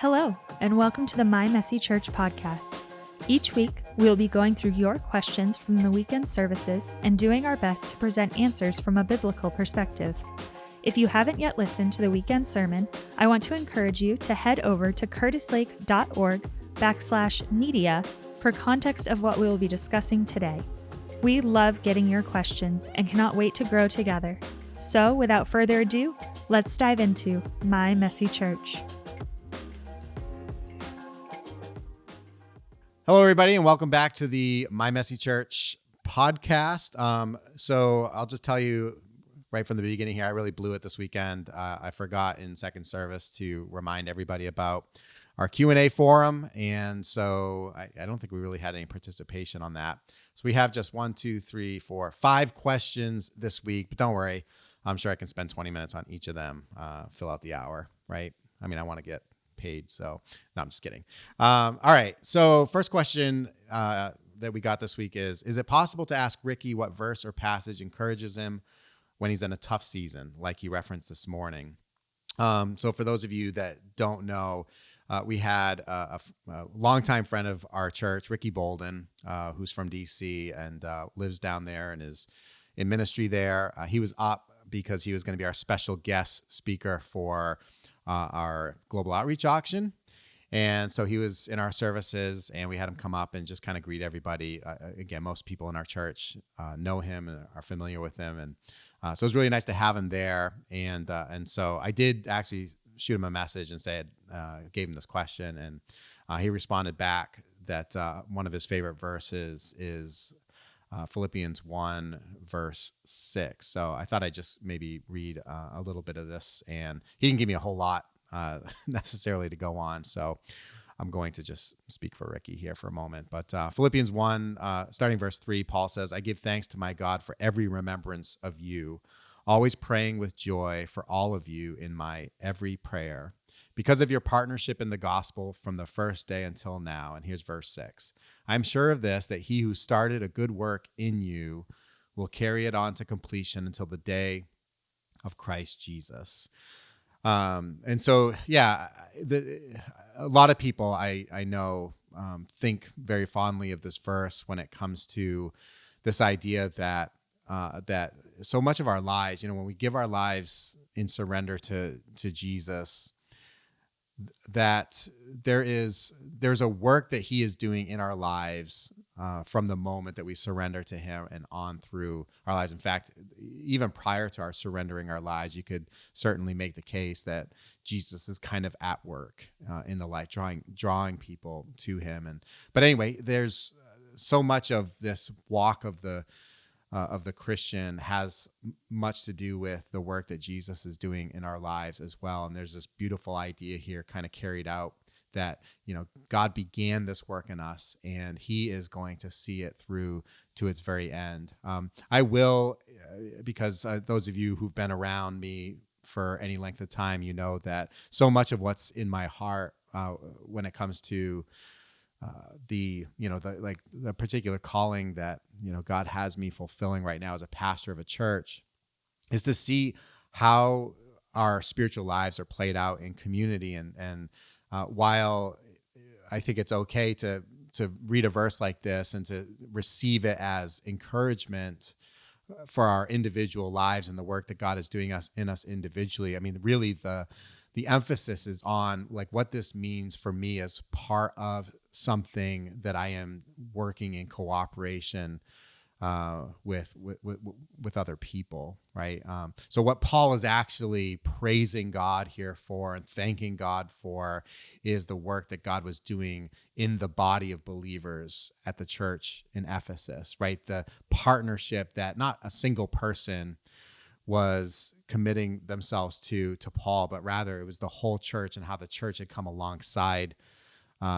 Hello, and welcome to the My Messy Church podcast. Each week, we'll be going through your questions from the weekend services and doing our best to present answers from a biblical perspective. If you haven't yet listened to the weekend sermon, I want to encourage you to head over to curtislake.org/media for context of what we will be discussing today. We love getting your questions and cannot wait to grow together. So, without further ado, let's dive into My Messy Church. Hello, everybody, and welcome back to the My Messy Church podcast. So I'll just tell you right from the beginning here, I really blew it this weekend. I forgot in second service to remind everybody about our Q&A forum, and so I don't think we really had any participation on that. So we have just 5 questions this week, but don't worry. I'm sure I can spend 20 minutes on each of them, fill out the hour, right? I mean, I want to get paid. So no, I'm just kidding. All right. So first question that we got this week is it possible to ask Ricky what verse or passage encourages him when he's in a tough season, like he referenced this morning? So for those of you that don't know, we had a longtime friend of our church, Ricky Bolden, who's from DC and lives down there and is in ministry there. He was up because he was going to be our special guest speaker for our global outreach auction. And so he was in our services and we had him come up and just kind of greet everybody. Again, most people in our church know him and are familiar with him. And so it was really nice to have him there. And so I did actually shoot him a message and gave him this question. And he responded back that one of his favorite verses is Philippians 1 verse 6. So I thought I'd just maybe read a little bit of this, and he didn't give me a whole lot necessarily to go on. So I'm going to just speak for Ricky here for a moment. But Philippians 1, starting verse 3, Paul says, "I give thanks to my God for every remembrance of you, always praying with joy for all of you in my every prayer, because of your partnership in the gospel from the first day until now." And here's verse 6. "I'm sure of this, that he who started a good work in you will carry it on to completion until the day of Christ Jesus." And so, yeah, a lot of people I know think very fondly of this verse when it comes to this idea that so much of our lives, when we give our lives in surrender to Jesus, that there's a work that he is doing in our lives from the moment that we surrender to him and on through our lives. In fact, even prior to our surrendering our lives, you could certainly make the case that Jesus is kind of at work in the life, drawing people to him. But anyway, there's so much of this walk of the Christian has much to do with the work that Jesus is doing in our lives as well. And there's this beautiful idea here kind of carried out that, God began this work in us and he is going to see it through to its very end. I will, because those of you who've been around me for any length of time, you know that so much of what's in my heart when it comes to the particular calling that, God has me fulfilling right now as a pastor of a church is to see how our spiritual lives are played out in community. And while I think it's okay to read a verse like this and to receive it as encouragement for our individual lives and the work that God is doing in us individually, I mean, really the emphasis is on like what this means for me as part of something that I am working in cooperation with other people, right? So what Paul is actually praising God here for and thanking God for is the work that God was doing in the body of believers at the church in Ephesus, right? The partnership that not a single person was committing themselves to Paul, but rather it was the whole church and how the church had come alongside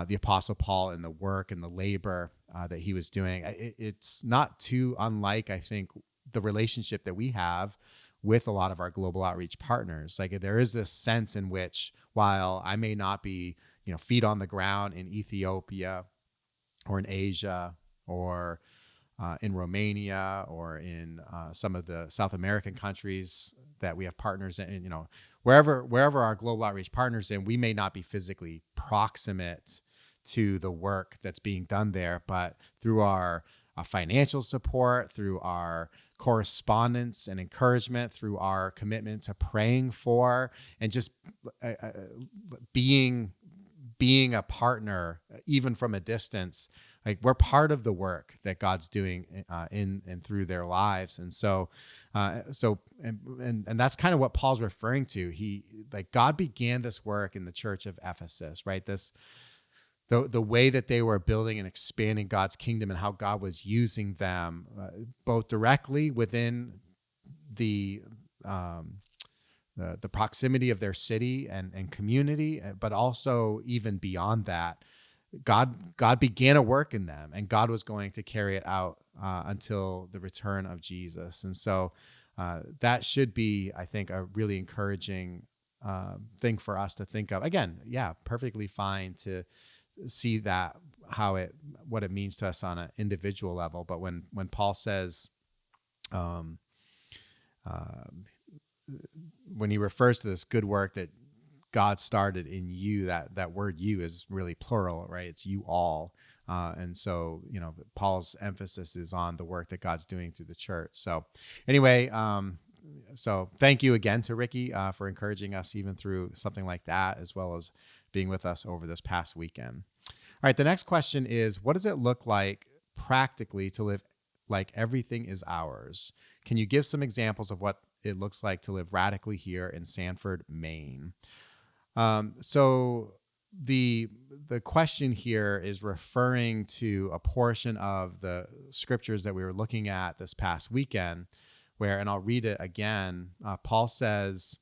the Apostle Paul in the work and the labor that he was doing. It's not too unlike, I think, the relationship that we have with a lot of our global outreach partners. Like there is this sense in which, while I may not be, feet on the ground in Ethiopia or in Asia or in Romania or in some of the South American countries that we have partners in, wherever our global outreach partners in, we may not be physically proximate to the work that's being done there, but through our financial support, through our correspondence and encouragement, through our commitment to praying for, and just being a partner, even from a distance, like we're part of the work that God's doing in and through their lives. And so that's kind of what Paul's referring to. God began this work in the church of Ephesus, right? The way that they were building and expanding God's kingdom and how God was using them, both directly within the proximity of their city and community, but also even beyond that. God began a work in them, and God was going to carry it out until the return of Jesus. And so that should be, I think, a really encouraging thing for us to think of. Again, perfectly fine to see that what it means to us on an individual level. But when Paul says, when he refers to this good work that God started in you, that word "you" is really plural, right? It's you all. And so, Paul's emphasis is on the work that God's doing through the church. So anyway, so thank you again to Ricky for encouraging us even through something like that, as well as being with us over this past weekend. All right, the next question is, what does it look like practically to live like everything is ours? Can you give some examples of what it looks like to live radically here in Sanford, Maine? So the question here is referring to a portion of the scriptures that we were looking at this past weekend, where, and I'll read it again, Paul says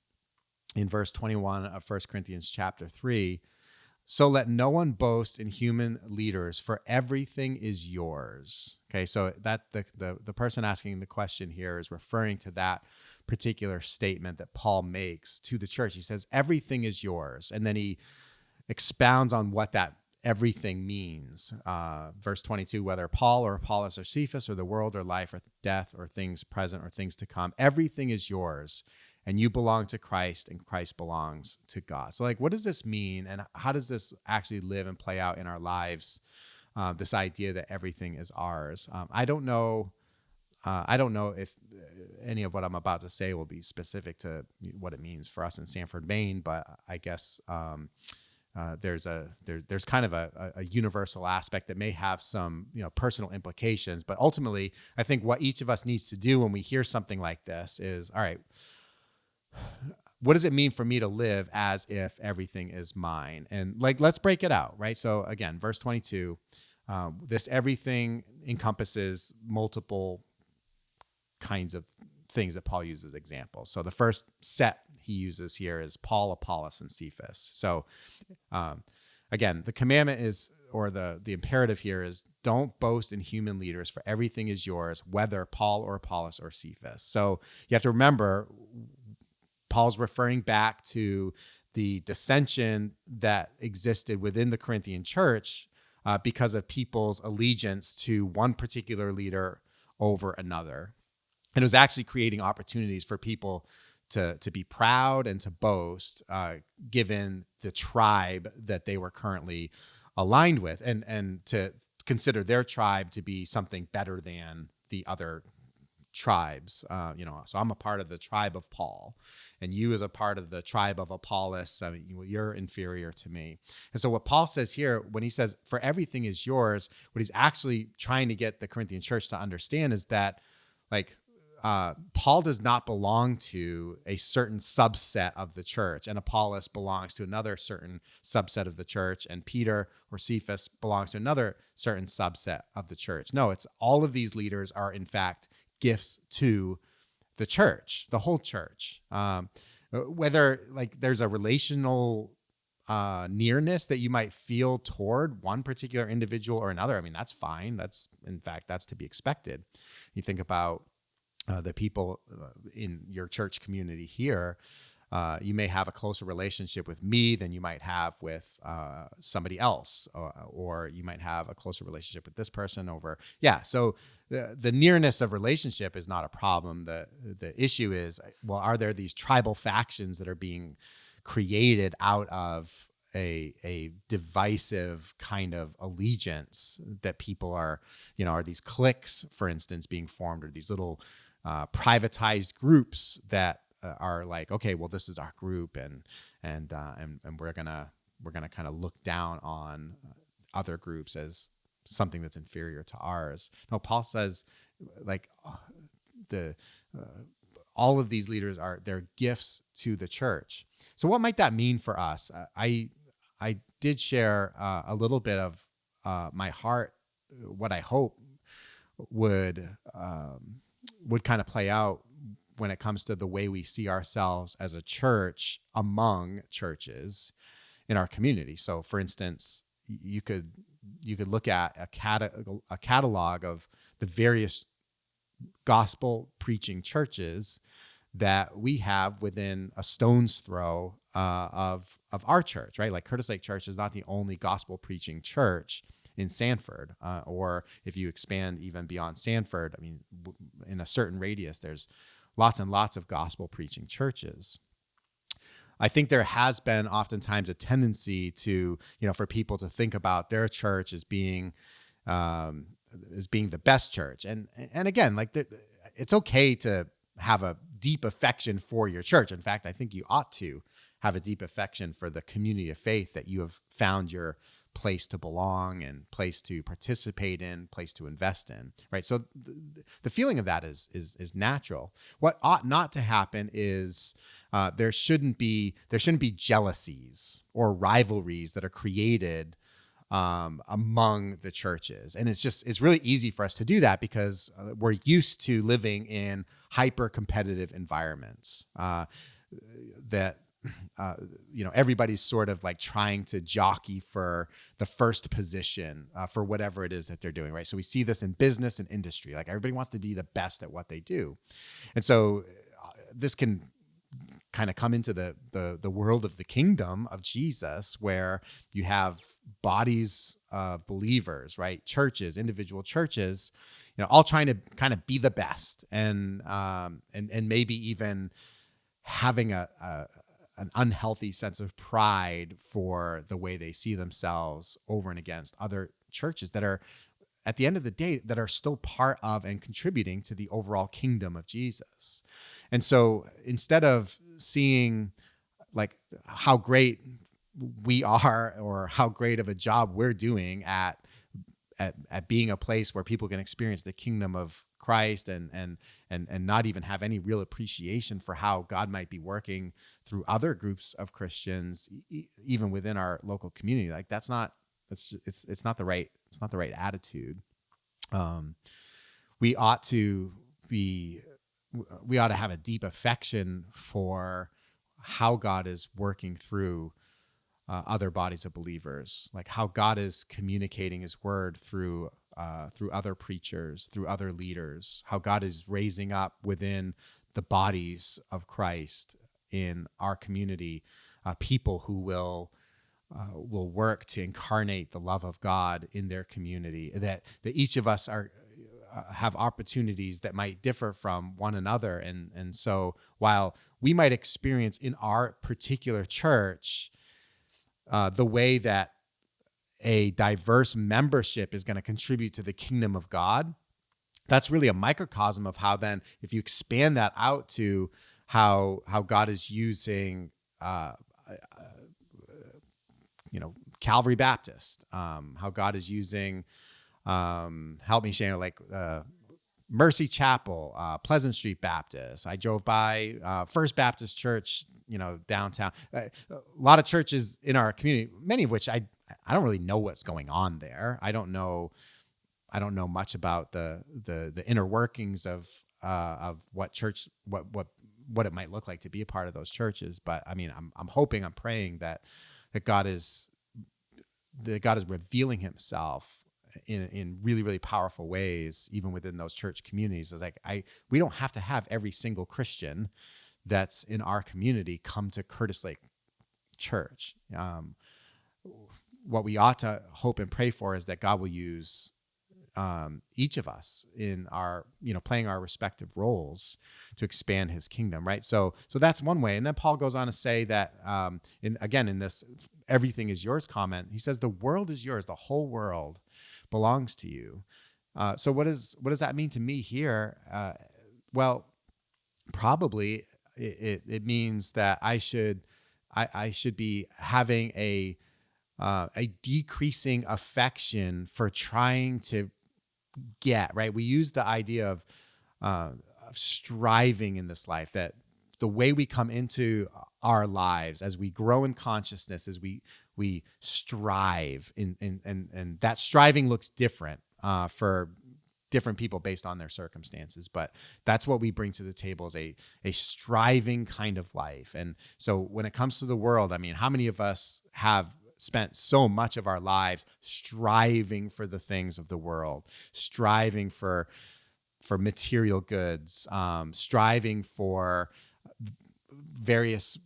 in verse 21 of 1 Corinthians chapter 3, "So let no one boast in human leaders, for everything is yours." Okay, so that the person asking the question here is referring to that particular statement that Paul makes to the church. He says, everything is yours. And then he expounds on what that everything means. Verse 22, "Whether Paul or Apollos or Cephas or the world or life or death or things present or things to come, everything is yours. And you belong to Christ, and Christ belongs to God." So what does this mean? And how does this actually live and play out in our lives? This idea that everything is ours. I don't know if any of what I'm about to say will be specific to what it means for us in Sanford, Maine, but I guess there's kind of a universal aspect that may have some personal implications. But ultimately, I think what each of us needs to do when we hear something like this is, all right, what does it mean for me to live as if everything is mine? And let's break it out, right? So again, verse 22, this everything encompasses multiple kinds of things that Paul uses as examples. So the first set he uses here is Paul, Apollos, and Cephas. So again, the commandment is, or the imperative here is, don't boast in human leaders, for everything is yours, whether Paul or Apollos or Cephas. So you have to remember, Paul's referring back to the dissension that existed within the Corinthian church because of people's allegiance to one particular leader over another. And it was actually creating opportunities for people to be proud and to boast, given the tribe that they were currently aligned with, and to consider their tribe to be something better than the other tribes. So I'm a part of the tribe of Paul, and you as a part of the tribe of Apollos, you're inferior to me. And so what Paul says here, when he says, for everything is yours, what he's actually trying to get the Corinthian church to understand is that, Paul does not belong to a certain subset of the church, and Apollos belongs to another certain subset of the church, and Peter or Cephas belongs to another certain subset of the church. No, it's all of these leaders are in fact gifts to the church, the whole church. Whether there's a relational nearness that you might feel toward one particular individual or another, that's fine. That's to be expected. You think about the people in your church community here, you may have a closer relationship with me than you might have with somebody else, or you might have a closer relationship with this person over. Yeah. So the nearness of relationship is not a problem. The issue is, well, are there these tribal factions that are being created out of a divisive kind of allegiance that people are these cliques, for instance, being formed, or these little privatized groups that are like, okay, well, this is our group, and we're gonna kind of look down on other groups as something that's inferior to ours. No, Paul says, like, the all of these leaders they're gifts to the church. So what might that mean for us? I did share a little bit of my heart, what I hope would kind of play out when it comes to the way we see ourselves as a church among churches in our community. So, for instance, you could look at a catalog of the various gospel preaching churches that we have within a stone's throw of our church, right? Like Curtis Lake Church is not the only gospel preaching church in Sanford, or if you expand even beyond Sanford, I mean, in a certain radius, there's lots and lots of gospel preaching churches. I think there has been oftentimes a tendency to, for people to think about their church as being the best church. And again, like, it's okay to have a deep affection for your church. In fact, I think you ought to have a deep affection for the community of faith that you have found your place to belong and place to participate in, place to invest in, right? So the feeling of that is natural. What ought not to happen is there shouldn't be jealousies or rivalries that are created among the churches. And it's really easy for us to do that because we're used to living in hyper competitive environments that everybody's sort of like trying to jockey for the first position for whatever it is that they're doing, right? So we see this in business and industry. Like, everybody wants to be the best at what they do. And so this can kind of come into the world of the kingdom of Jesus, where you have bodies of believers, right? Churches, individual churches, all trying to kind of be the best, and maybe even having an unhealthy sense of pride for the way they see themselves over and against other churches that are, at the end of the day, that are still part of and contributing to the overall kingdom of Jesus. And so instead of seeing like how great we are or how great of a job we're doing at being a place where people can experience the kingdom of Christ and not even have any real appreciation for how God might be working through other groups of Christians, even within our local community, like it's not the right attitude. We ought to have a deep affection for how God is working through other bodies of believers, like how God is communicating his word through other preachers, through other leaders, how God is raising up within the bodies of Christ in our community, people who will work to incarnate the love of God in their community, that each of us have opportunities that might differ from one another. And so while we might experience in our particular church the way that a diverse membership is going to contribute to the kingdom of God, that's really a microcosm of how then, if you expand that out to how God is using, Calvary Baptist, how God is using, help me, Shane, like Mercy Chapel, Pleasant Street Baptist. I drove by First Baptist Church, downtown. A lot of churches in our community, many of which I don't really know what's going on there. I don't know much about the inner workings of what church, what it might look like to be a part of those churches. But I mean, I'm hoping, I'm praying that God is revealing himself in really, really powerful ways, even within those church communities. It's like we don't have to have every single Christian that's in our community come to Curtis Lake Church. What we ought to hope and pray for is that God will use each of us in our, playing our respective roles to expand his kingdom, right? So that's one way. And then Paul goes on to say that, in this everything is yours comment, he says, the world is yours. The whole world belongs to you. So what does that mean to me here? Well, probably it means that I should be having a decreasing affection for trying to get, right? We use the idea of striving in this life, that the way we come into our lives as we grow in consciousness, as we strive and that striving looks different for different people based on their circumstances, but that's what we bring to the table, is a striving kind of life. And so when it comes to the world, I mean, how many of us have spent so much of our lives striving for the things of the world, striving for material goods, striving for various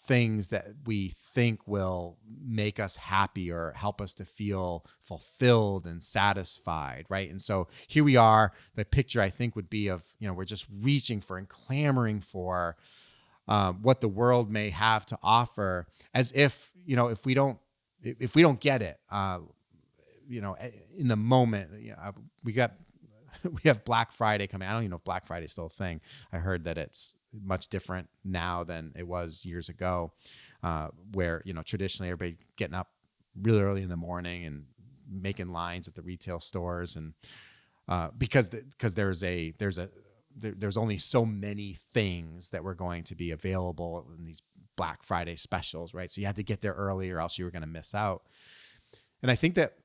things that we think will make us happy or help us to feel fulfilled and satisfied, right? And so here we are. The picture, I think, would be of, we're just reaching for and clamoring for what the world may have to offer, as if, if we don't get it, in the moment, we have Black Friday coming. I don't even know if Black Friday is still a thing. I heard that it's much different now than it was years ago, where, traditionally everybody getting up really early in the morning and making lines at the retail stores. And because there's only so many things that were going to be available in these Black Friday specials, right? So you had to get there early or else you were going to miss out. And I think that,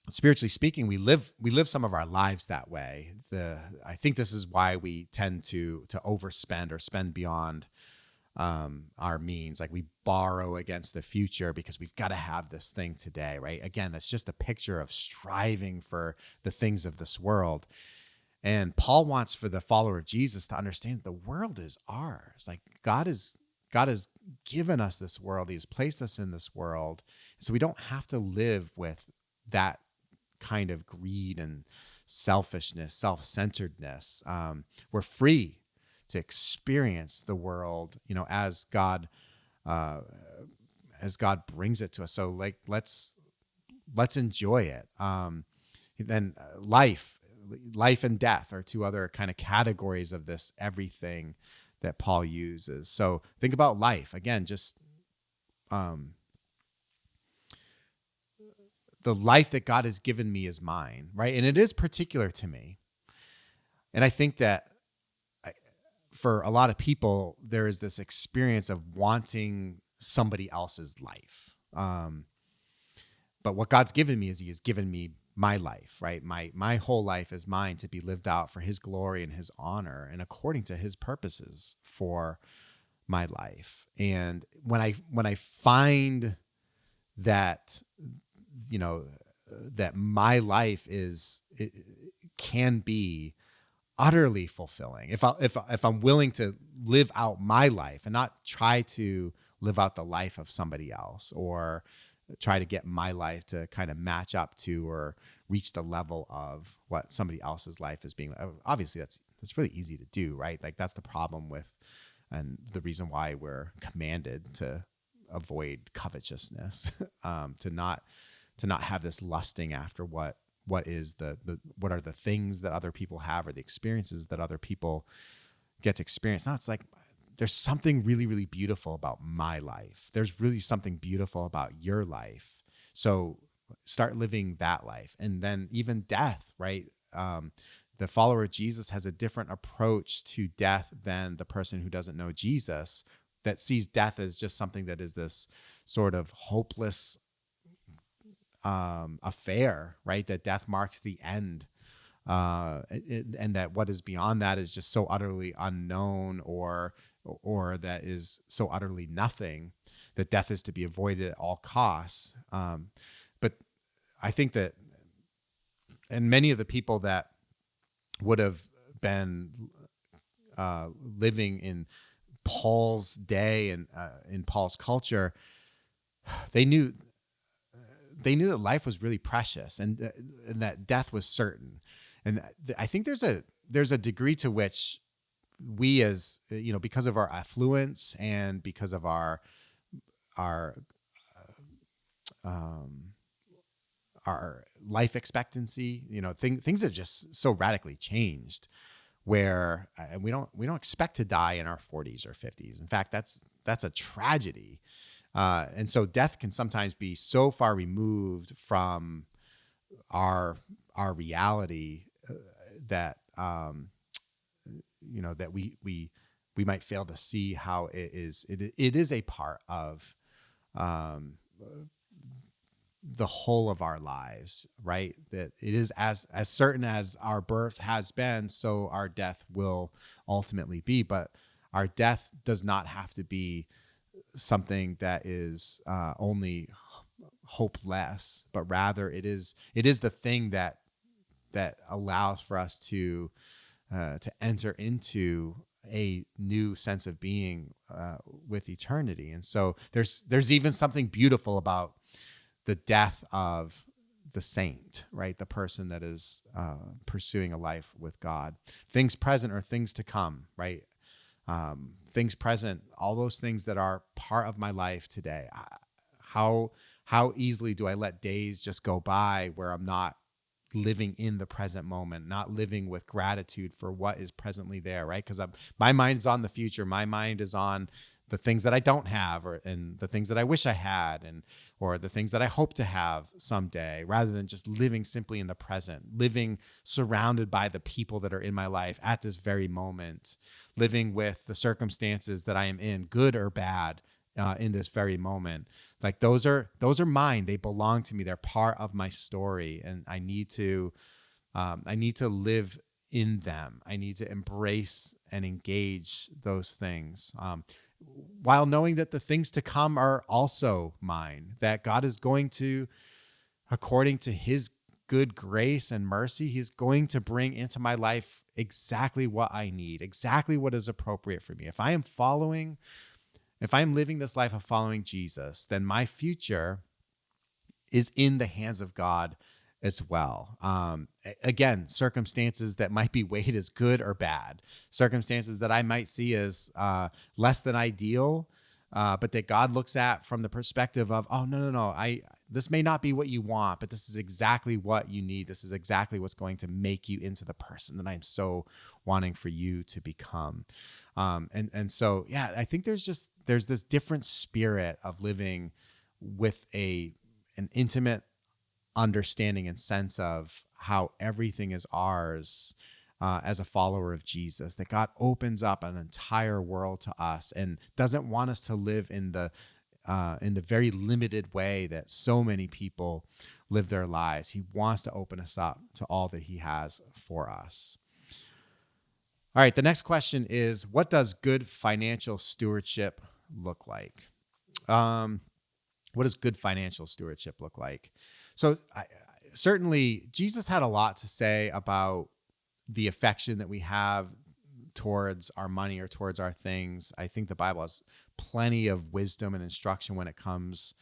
spiritually speaking, we live some of our lives that way. I think this is why we tend to overspend or spend beyond our means. Like, we borrow against the future because we've got to have this thing today, right? Again, that's just a picture of striving for the things of this world. And Paul wants for the follower of Jesus to understand the world is ours. Like, God has given us this world. He's placed us in this world. So we don't have to live with that kind of greed and selfishness, self-centeredness. We're free to experience the world, as God brings it to us. So, like, let's enjoy it. Then life and death are two other kind of categories of this everything that Paul uses. So think about life again, just the life that God has given me is mine, right? And it is particular to me. And I think that for a lot of people, there is this experience of wanting somebody else's life. But what God's given me is he has given me my life, right? My whole life is mine to be lived out for his glory and his honor and according to his purposes for my life. And when I find that, that my life can be utterly fulfilling if I'm willing to live out my life and not try to live out the life of somebody else, or try to get my life to kind of match up to or reach the level of what somebody else's life is being. Obviously, that's really easy to do, right? Like, that's the problem with, and the reason why we're commanded to avoid covetousness, to not have this lusting after what is what are the things that other people have, or the experiences that other people get to experience. Now, it's like, there's something really, really beautiful about my life. There's really something beautiful about your life. So start living that life. And then even death, right? The follower of Jesus has a different approach to death than the person who doesn't know Jesus, that sees death as just something that is this sort of hopeless affair, right? That death marks the end. And that what is beyond that is just so utterly unknown, or that is so utterly nothing, that death is to be avoided at all costs. But I think that, and many of the people that would have been living in Paul's day and in Paul's culture, they knew that life was really precious and that death was certain. And I think there's a degree to which we, as because of our affluence and because of our life expectancy, things have just so radically changed where we don't expect to die in our 40s or 50s. In fact, that's a tragedy. And so death can sometimes be so far removed from our reality that that we might fail to see how it is a part of the whole of our lives, right? That it is as certain as our birth has been, so our death will ultimately be. But our death does not have to be something that is only hopeless, but rather it is the thing that allows for us to enter into a new sense of being with eternity. And so there's even something beautiful about the death of the saint, right? The person that is pursuing a life with God. Things present or things to come, right? Things present, all those things that are part of my life today. How easily do I let days just go by where I'm not living in the present moment, not living with gratitude for what is presently there, right? Because my mind is on the future. My mind is on the things that I don't have, and the things that I wish I had, or the things that I hope to have someday, rather than just living simply in the present, living surrounded by the people that are in my life at this very moment, living with the circumstances that I am in, good or bad, in this very moment. Like those are mine. They belong to me. They're part of my story, and I need to live in them. I need to embrace and engage those things. While knowing that the things to come are also mine, that God is going to, according to his good grace and mercy, he's going to bring into my life exactly what I need, exactly what is appropriate for me. If I am living this life of following Jesus, then my future is in the hands of God as well. Again, circumstances that might be weighed as good or bad, circumstances that I might see as less than ideal, but that God looks at from the perspective of, oh, no, this may not be what you want, but this is exactly what you need. This is exactly what's going to make you into the person that I'm so wanting for you to become. And so, yeah, I think there's this different spirit of living with an intimate understanding and sense of how everything is ours as a follower of Jesus, that God opens up an entire world to us and doesn't want us to live in the very limited way that so many people live their lives. He wants to open us up to all that he has for us. All right, the next question is, what does good financial stewardship look like? What does good financial stewardship look like? So certainly Jesus had a lot to say about the affection that we have towards our money or towards our things. I think the Bible has plenty of wisdom and instruction when it comes.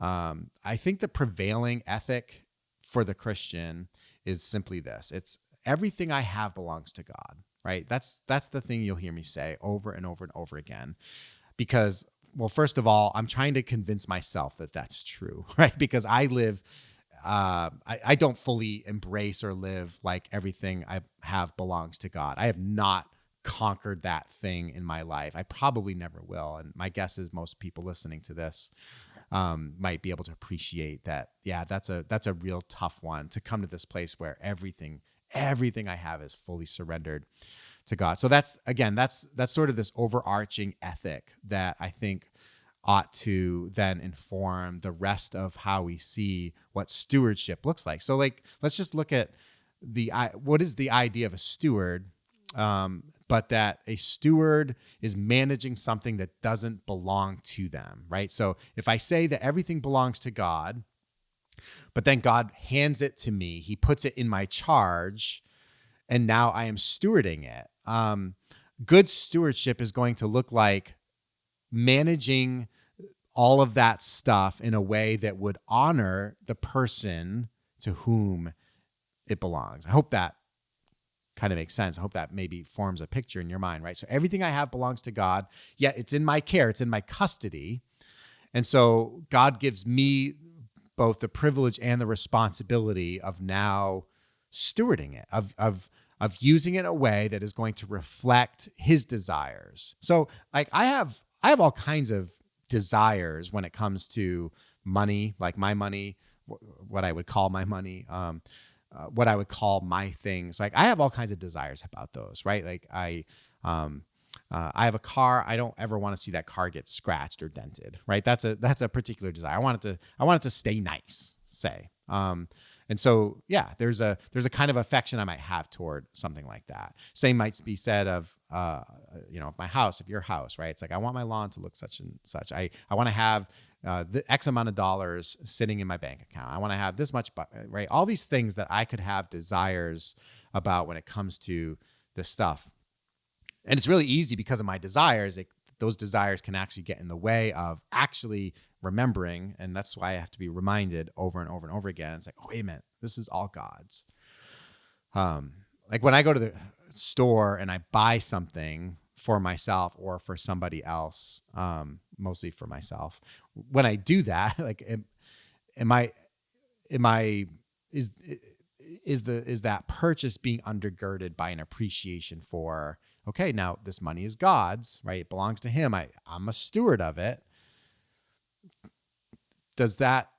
I think the prevailing ethic for the Christian is simply this. It's everything I have belongs to God, right? That's the thing you'll hear me say over and over and over again, because, well, first of all, I'm trying to convince myself that that's true, right? Because I live, I don't fully embrace or live like everything I have belongs to God. I have not conquered that thing in my life. I probably never will. And my guess is most people listening to this might be able to appreciate that. Yeah, that's a real tough one, to come to this place where everything I have is fully surrendered to God. So that's sort of this overarching ethic that I think ought to then inform the rest of how we see what stewardship looks like. So, like, let's just look at what is the idea of a steward, but that a steward is managing something that doesn't belong to them, right? So if I say that everything belongs to God, but then God hands it to me, he puts it in my charge, and now I am stewarding it. good stewardship is going to look like managing all of that stuff in a way that would honor the person to whom it belongs. I hope that kind of makes sense. I hope that maybe forms a picture in your mind, right? So everything I have belongs to God, yet it's in my care, it's in my custody. And so God gives me both the privilege and the responsibility of now stewarding it, of using it in a way that is going to reflect his desires. So like I have all kinds of desires when it comes to money, like my money, what I would call my money, what I would call my things. Like I have all kinds of desires about those, right? Like I have a car. I don't ever want to see that car get scratched or dented, right? That's a particular desire. I want it to stay nice, say. And so, yeah, there's a kind of affection I might have toward something like that. Same might be said of, my house, of your house, right? It's like, I want my lawn to look such and such. I want to have the X amount of dollars sitting in my bank account. I want to have this much, right? All these things that I could have desires about when it comes to this stuff. And it's really easy because of my desires. Those desires can actually get in the way of actually remembering. And that's why I have to be reminded over and over and over again. It's like, oh, wait a minute, this is all God's. Like when I go to the store and I buy something for myself or for somebody else, mostly for myself. When I do that, like, is that purchase being undergirded by an appreciation for, okay, now this money is God's, right? It belongs to him. I'm a steward of it. Is that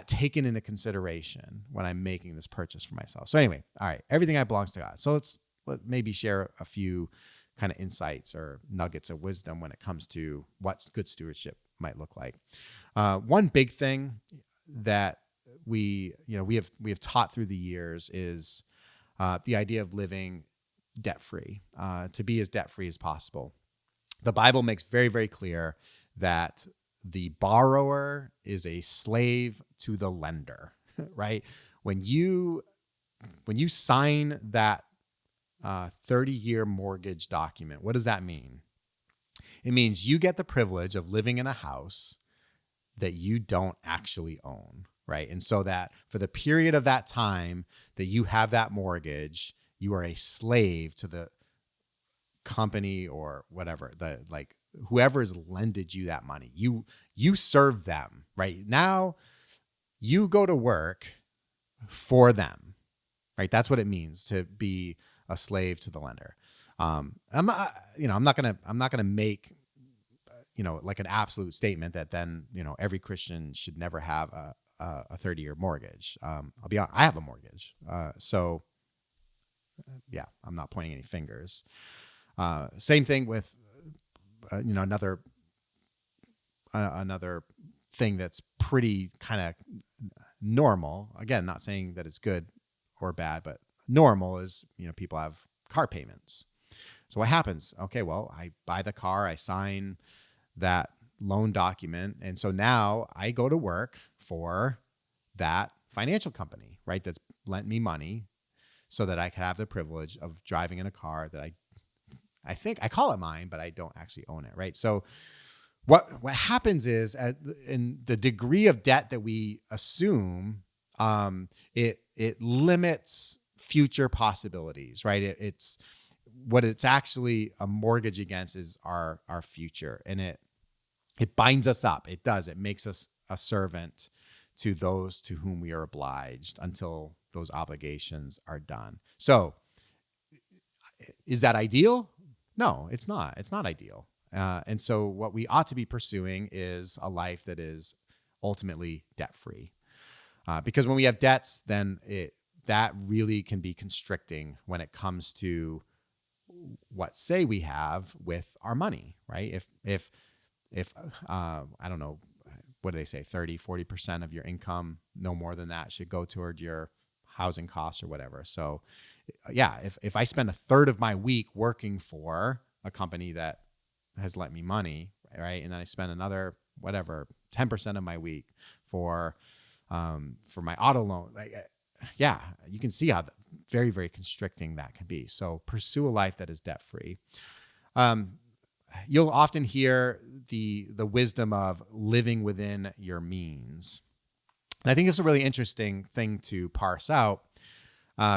taken into consideration when I'm making this purchase for myself? So anyway, all right, everything I belongs to God. So let's maybe share a few kind of insights or nuggets of wisdom when it comes to what good stewardship might look like. One big thing that we have taught through the years is the idea of living debt-free, to be as debt-free as possible. The Bible makes very, very clear that the borrower is a slave to the lender, right? When you sign that 30-year mortgage document, what does that mean? It means you get the privilege of living in a house that you don't actually own, right? And so that for the period of that time that you have that mortgage, you are a slave to the company or whatever, whoever's lended you that money. You serve them, right? Now you go to work for them, right? That's what it means to be a slave to the lender. I'm not gonna make like an absolute statement that then every Christian should never have a 30-year mortgage. I'll be honest, I have a mortgage, so yeah, I'm not pointing any fingers. Same thing with another thing that's pretty kind of normal. Again, not saying that it's good or bad, but normal is, people have car payments. So what happens? Okay, well, I buy the car, I sign that loan document. And so now I go to work for that financial company, right? That's lent me money so that I could have the privilege of driving in a car that I think I call it mine, but I don't actually own it, right? So what happens is in the degree of debt that we assume, it limits future possibilities, right? It's what it's actually a mortgage against is our future, and it binds us up. It does. It makes us a servant to those to whom we are obliged until those obligations are done. So is that ideal? No, it's not. It's not ideal. And so what we ought to be pursuing is a life that is ultimately debt-free. Because when we have debts, then that really can be constricting when it comes to what say we have with our money, right? If I don't know, what do they say, 30, 40% of your income, no more than that, should go toward your housing costs or whatever. So yeah, if I spend a third of my week working for a company that has lent me money, right, and then I spend another 10% of my week for my auto loan, yeah, you can see how very, very constricting that can be. So pursue a life that is debt-free. You'll often hear the wisdom of living within your means. And I think it's a really interesting thing to parse out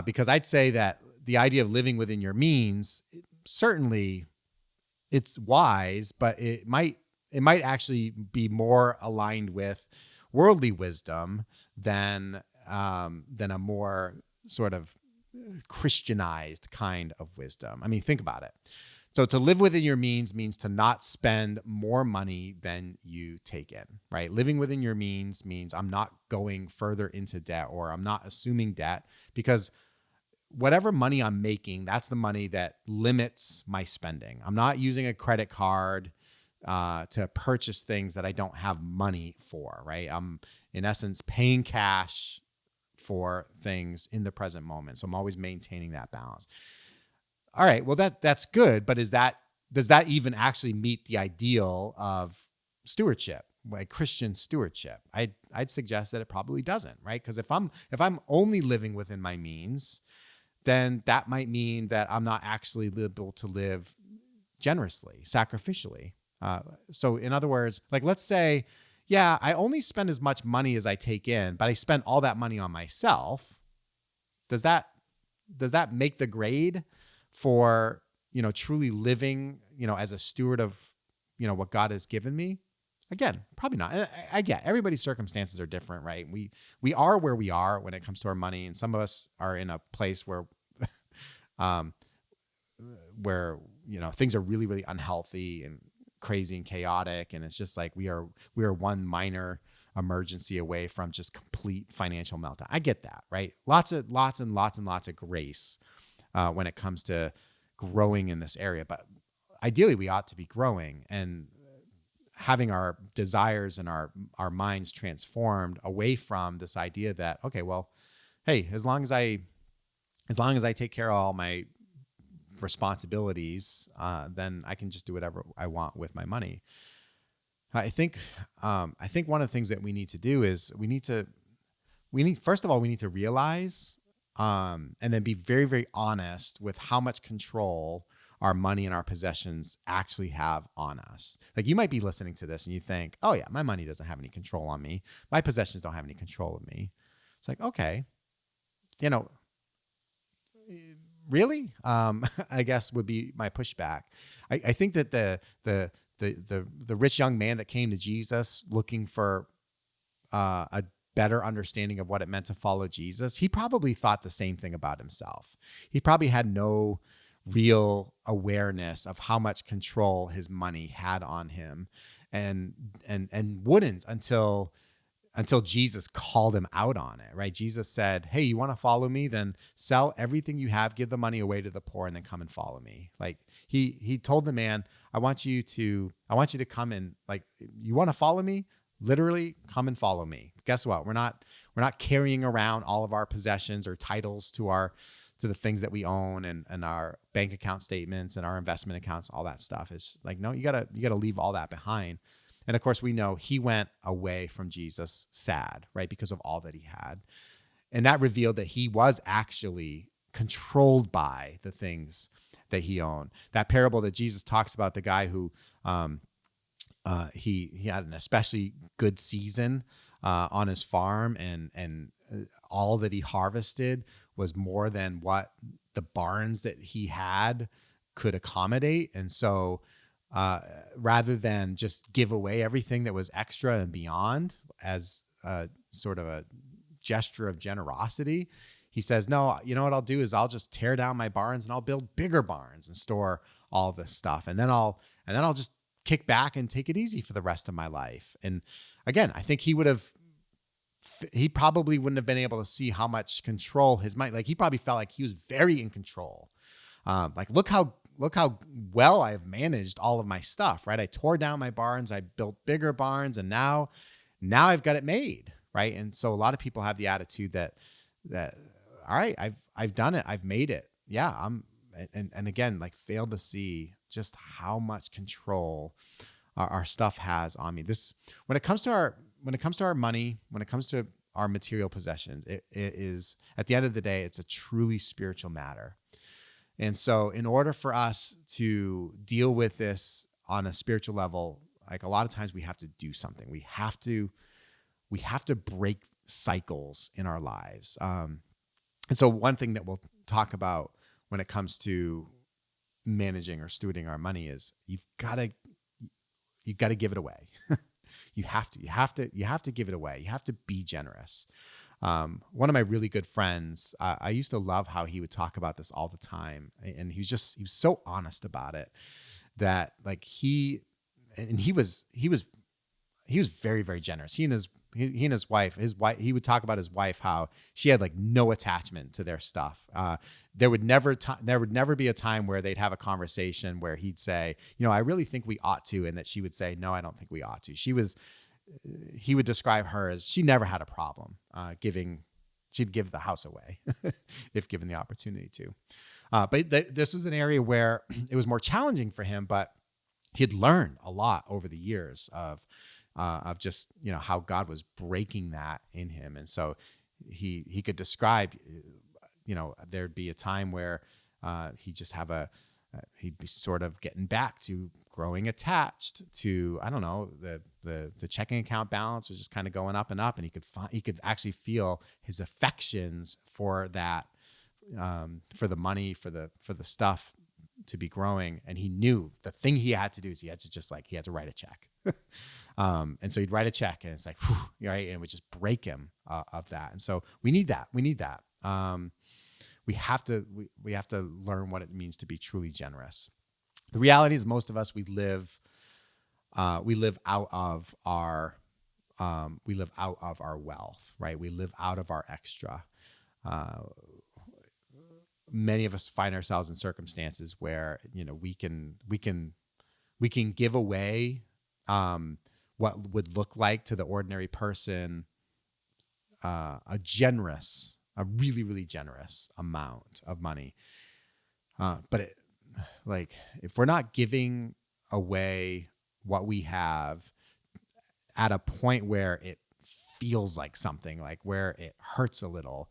because I'd say that the idea of living within your means, certainly it's wise, but it might actually be more aligned with worldly wisdom than a more sort of Christianized kind of wisdom. I mean, think about it. So to live within your means to not spend more money than you take in, right? Living within your means I'm not going further into debt, or I'm not assuming debt, because whatever money I'm making, that's the money that limits my spending. I'm not using a credit card to purchase things that I don't have money for, right? I'm in essence paying cash for things in the present moment. So I'm always maintaining that balance. All right, well that's good, but does that even actually meet the ideal of stewardship, like Christian stewardship? I'd suggest that it probably doesn't, right? Because if I'm only living within my means, then that might mean that I'm not actually able to live generously, sacrificially. So in other words, like let's say, yeah, I only spend as much money as I take in, but I spend all that money on myself. Does that make the grade for, truly living, as a steward of, what God has given me? Again, probably not. And I get everybody's circumstances are different, right? We are where we are when it comes to our money, and some of us are in a place where, things are really, really unhealthy and crazy and chaotic, and it's just like we are one minor emergency away from just complete financial meltdown. I get that, right? Lots and lots of grace when it comes to growing in this area, but ideally we ought to be growing and having our desires and our minds transformed away from this idea that, okay, well, hey, as long as I take care of all my responsibilities, then I can just do whatever I want with my money. I think one of the things that we need to do is we need to realize and then be very, very honest with how much control our money and our possessions actually have on us. Like you might be listening to this and you think, oh yeah, my money doesn't have any control on me. My possessions don't have any control of me. It's like, okay, really? I guess would be my pushback. I think that the rich young man that came to Jesus looking for a better understanding of what it meant to follow Jesus, he probably thought the same thing about himself. He probably had no real awareness of how much control his money had on him, and wouldn't until Jesus called him out on it, right? Jesus said, hey, you want to follow me? Then sell everything you have, give the money away to the poor, and then come and follow me. Like he told the man, I want you to come and, like, you want to follow me? Literally come and follow me. Guess what? We're not carrying around all of our possessions or titles to the things that we own and our bank account statements and our investment accounts, all that stuff. It's like, no, you gotta leave all that behind. And of course, we know he went away from Jesus sad, right? Because of all that he had. And that revealed that he was actually controlled by the things that he owned. That parable that Jesus talks about, the guy who he had an especially good season on his farm, and all that he harvested was more than what the barns that he had could accommodate. And so rather than just give away everything that was extra and beyond as a sort of a gesture of generosity, he says, no, you know what I'll do is I'll just tear down my barns and I'll build bigger barns and store all this stuff. And then I'll just kick back and take it easy for the rest of my life. And again, I think he probably wouldn't have been able to see how much control his mind, like he probably felt like he was very in control. Like, look how well I've managed all of my stuff, right? I tore down my barns, I built bigger barns, and now I've got it made, right? And so a lot of people have the attitude that all right, I've done it, I've made it. Yeah, and again, like, fail to see just how much control our stuff has on me. When it comes to our money, when it comes to our material possessions. It is, at the end of the day, it's a truly spiritual matter. And so in order for us to deal with this on a spiritual level, like a lot of times we have to do something. We have to break cycles in our lives. And so one thing that we'll talk about when it comes to managing or stewarding our money is you've got to give it away. You have to give it away. You have to be generous. One of my really good friends, I used to love how he would talk about this all the time. And he was so honest about it that like he was very, very generous. He and his wife, he would talk about his wife, how she had like no attachment to their stuff. There would never be a time where they'd have a conversation where he'd say, I really think we ought to. And that she would say, no, I don't think we ought to. He would describe her as she never had a problem she'd give the house away if given the opportunity to. But this was an area where it was more challenging for him, but he'd learned a lot over the years of just, how God was breaking that in him. And so he could describe, there'd be a time where he'd just have he'd be sort of getting back to growing attached to, I don't know, the checking account balance was just kind of going up and up, and he could actually feel his affections for that, for the money, for the stuff to be growing. And he knew the thing he had to do is he had to write a check. And so he'd write a check, and it's like, whew, right. And it would just break him of that. And so we need that. We have to learn what it means to be truly generous. The reality is most of us, we live out of our wealth, right? We live out of our extra. Many of us find ourselves in circumstances where, we can give away, what would look like to the ordinary person, a really, really generous amount of money. But if we're not giving away what we have at a point where it feels like something, like where it hurts a little,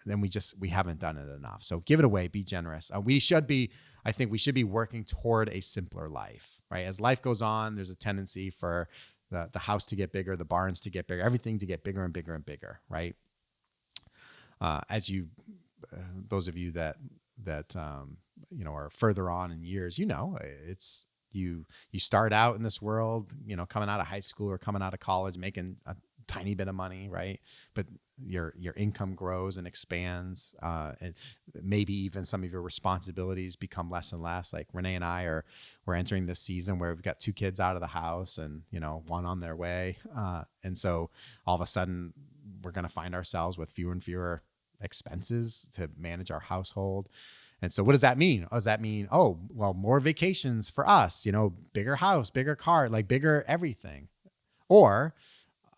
then we haven't done it enough. So give it away, be generous. I think we should be working toward a simpler life, right? As life goes on, there's a tendency for the house to get bigger, the barns to get bigger, everything to get bigger and bigger and bigger, right? Those of you that are further on in years, it's you start out in this world, coming out of high school or coming out of college, making a tiny bit of money, right? But your income grows and expands, and maybe even some of your responsibilities become less and less. Like Renee and we're entering this season where we've got 2 kids out of the house and, one on their way. And so all of a sudden we're going to find ourselves with fewer and fewer expenses to manage our household. And so what does that mean? Does that mean, more vacations for us, bigger house, bigger car, like bigger everything? Or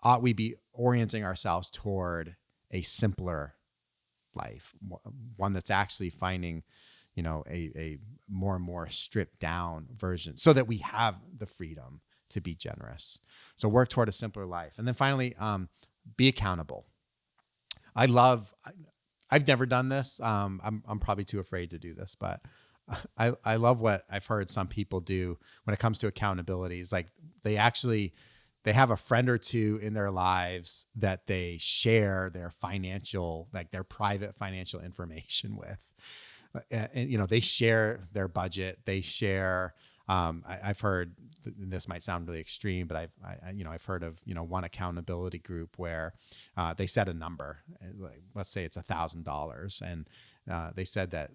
ought we be orienting ourselves toward a simpler life, one that's actually finding, a more and more stripped down version so that we have the freedom to be generous? So work toward a simpler life. And then finally, be accountable. I've never done this. I'm probably too afraid to do this, but I love what I've heard some people do when it comes to accountability. It's like they have a friend or two in their lives that they share their their private financial information with. And, they share their budget. They share, I've heard, this might sound really extreme, but I've heard of, one accountability group where they set a number, like, let's say it's $1,000. And they said that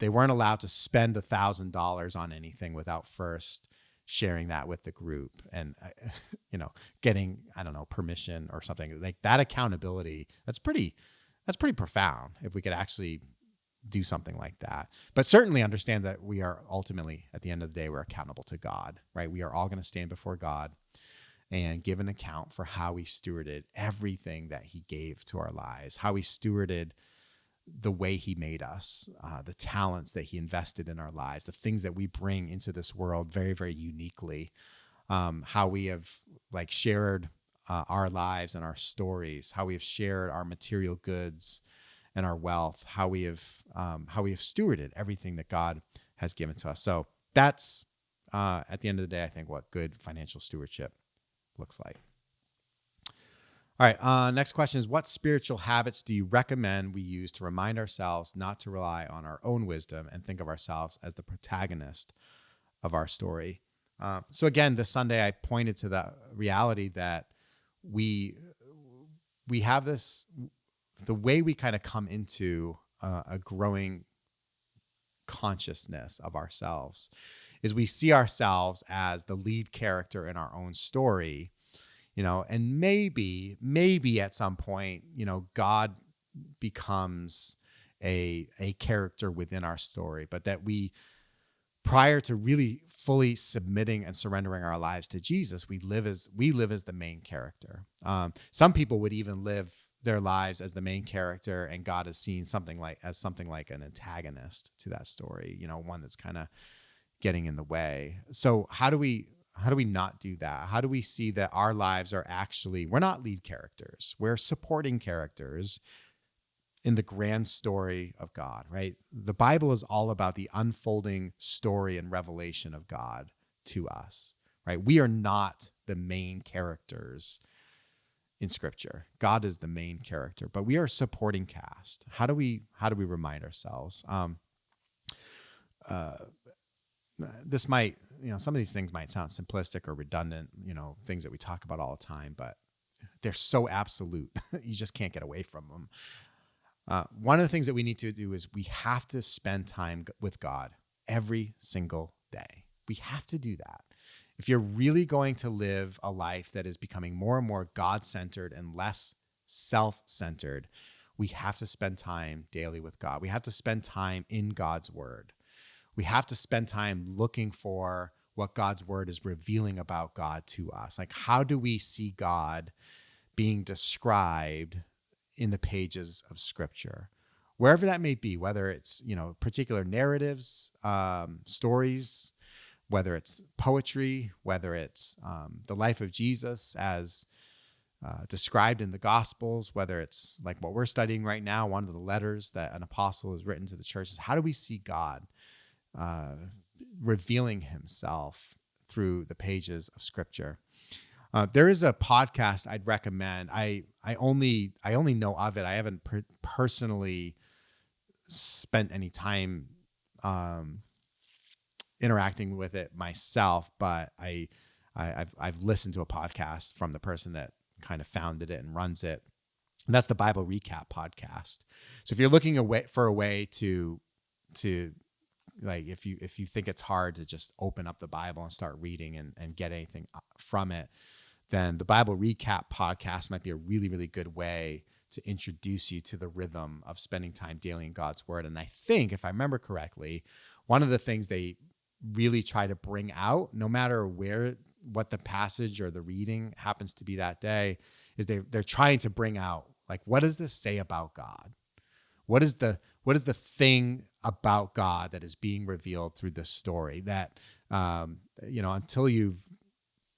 they weren't allowed to spend $1,000 on anything without first sharing that with the group and, getting, I don't know, permission or something like that. Accountability, that's pretty profound if we could actually do something like that. But certainly understand that we are ultimately, at the end of the day, we're accountable to God, right? We are all going to stand before God and give an account for how we stewarded everything that he gave to our lives, how we stewarded the way he made us, the talents that he invested in our lives, the things that we bring into this world very, very uniquely, how we have shared our lives and our stories, how we have shared our material goods and our wealth, how we have stewarded everything that God has given to us. So that's at the end of the day, I think, what good financial stewardship looks like. All right. Next question is, what spiritual habits do you recommend we use to remind ourselves not to rely on our own wisdom and think of ourselves as the protagonist of our story? So again, this Sunday, I pointed to the reality that we have this, the way we kind of come into a growing consciousness of ourselves is we see ourselves as the lead character in our own story, and maybe at some point, God becomes a character within our story, but that we, prior to really fully submitting and surrendering our lives to Jesus, we live as the main character. Some people would even live their lives as the main character, and God is seen something like an antagonist to that story, one that's kind of getting in the way. So how do we not do that? How do we see that our lives are actually, we're not lead characters, we're supporting characters in the grand story of God, right? The Bible is all about the unfolding story and revelation of God to us, right? We are not the main characters in Scripture. God is the main character, but we are a supporting cast. How do we remind ourselves? This might, some of these things might sound simplistic or redundant, things that we talk about all the time, but they're so absolute. You just can't get away from them. One of the things that we need to do is we have to spend time with God every single day. We have to do that. If you're really going to live a life that is becoming more and more God-centered and less self-centered, we have to spend time daily with God. We have to spend time in God's word. We have to spend time looking for what God's word is revealing about God to us. Like, how do we see God being described in the pages of Scripture, wherever that may be, whether it's, particular narratives, stories, whether it's poetry, whether it's the life of Jesus as described in the Gospels, whether it's like what we're studying right now, one of the letters that an apostle has written to the churches. How do we see God revealing himself through the pages of Scripture? There is a podcast I'd recommend. I only know of it. I haven't personally spent any time interacting with it myself, but I've listened to a podcast from the person that kind of founded it and runs it. And that's the Bible Recap podcast. So if you're looking for a way to like, if you think it's hard to just open up the Bible and start reading and get anything from it, then the Bible Recap podcast might be a really, really good way to introduce you to the rhythm of spending time daily in God's word. And I think, if I remember correctly, one of the things they really try to bring out, no matter what the passage or the reading happens to be that day, is they're trying to bring out, like, what does this say about God? What is the thing about God that is being revealed through this story that, until you've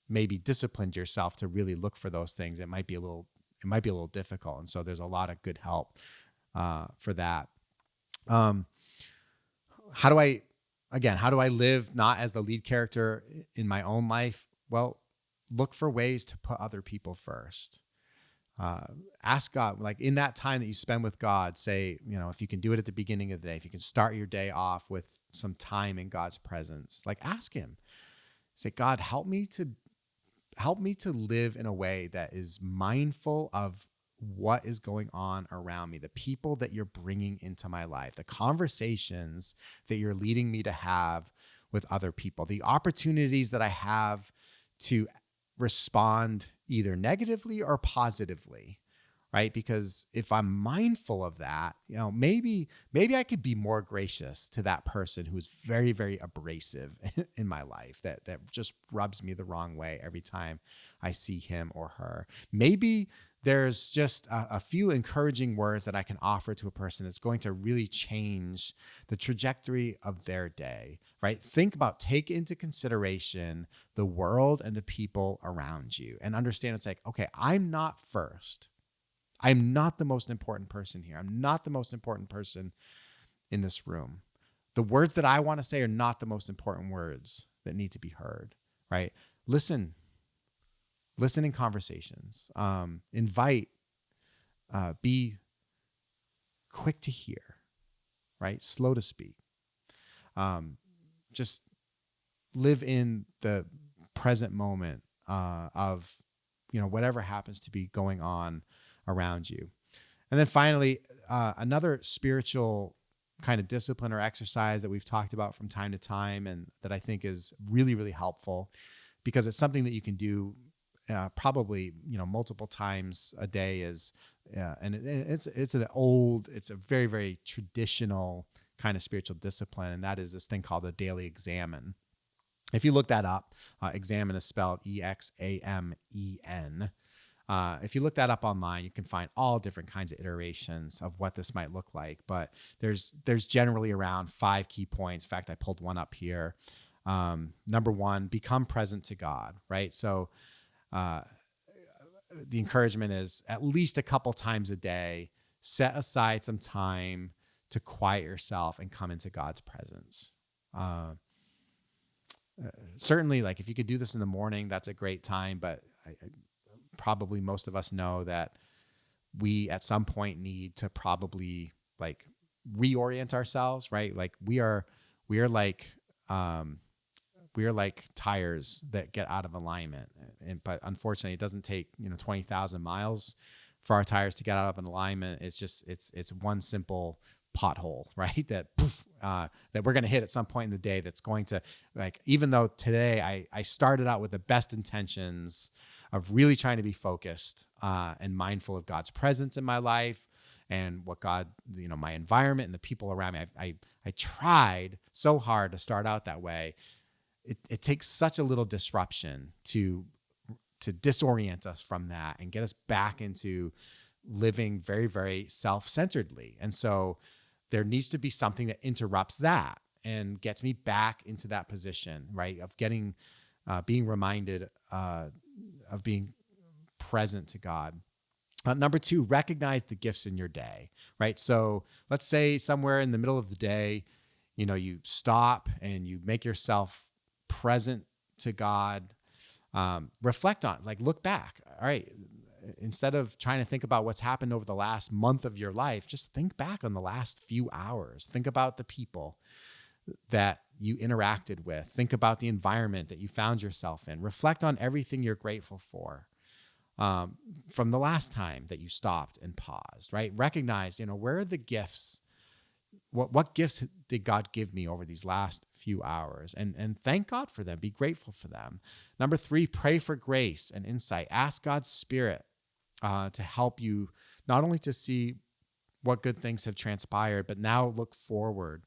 maybe disciplined yourself to really look for those things, it might be a little difficult. And so there's a lot of good help for that. How do I live not as the lead character in my own life? Well, look for ways to put other people first. Ask God, like, in that time that you spend with God, say, if you can do it at the beginning of the day, if you can start your day off with some time in God's presence, like, ask him, say, God, help me to live in a way that is mindful of what is going on around me, the people that you're bringing into my life, the conversations that you're leading me to have with other people, the opportunities that I have to respond either negatively or positively, right? Because if I'm mindful of that, maybe I could be more gracious to that person who is very, very abrasive in my life, that just rubs me the wrong way every time I see him or her. Maybe there's just a few encouraging words that I can offer to a person that's going to really change the trajectory of their day, right? Think about, take into consideration the world and the people around you, and understand it's like, okay, I'm not first. I'm not the most important person here. I'm not the most important person in this room. The words that I want to say are not the most important words that need to be heard, right? Listen in conversations, invite, be quick to hear, right? Slow to speak. Just live in the present moment of, whatever happens to be going on around you. And then finally, another spiritual kind of discipline or exercise that we've talked about from time to time, and that I think is really, really helpful, because it's something that you can do probably multiple times a day, and it's a very, very traditional kind of spiritual discipline, and that is this thing called the daily examen. If you look that up, examen is spelled EXAMEN. If you look that up online, you can find all different kinds of iterations of what this might look like, but there's generally around 5 key points. In fact, I pulled one up here. Number 1, become present to God, right? So the encouragement is at least a couple times a day, set aside some time to quiet yourself and come into God's presence. Certainly, like if you could do this in the morning, that's a great time, but probably most of us know that we at some point need to probably like reorient ourselves, right? Like we are like tires that get out of alignment, but unfortunately it doesn't take 20,000 miles for our tires to get out of an alignment. It's just it's one simple pothole, right? That we're going to hit at some point in the day. That's going to, like, even though today I started out with the best intentions of really trying to be focused and mindful of God's presence in my life and what God, my environment and the people around me. I tried so hard to start out that way. It takes such a little disruption to disorient us from that and get us back into living very, very self-centeredly. And so there needs to be something that interrupts that and gets me back into that position, right? Of being reminded of being present to God. Number 2, recognize the gifts in your day, right? So let's say somewhere in the middle of the day, you stop and you make yourself present to God. Reflect on, look back. All right. Instead of trying to think about what's happened over the last month of your life, just think back on the last few hours. Think about the people that you interacted with. Think about the environment that you found yourself in. Reflect on everything you're grateful for from the last time that you stopped and paused, right? Recognize, where are the gifts? What gifts did God give me over these last few hours? And thank God for them. Be grateful for them. Number 3, pray for grace and insight. Ask God's Spirit to help you not only to see what good things have transpired, but now look forward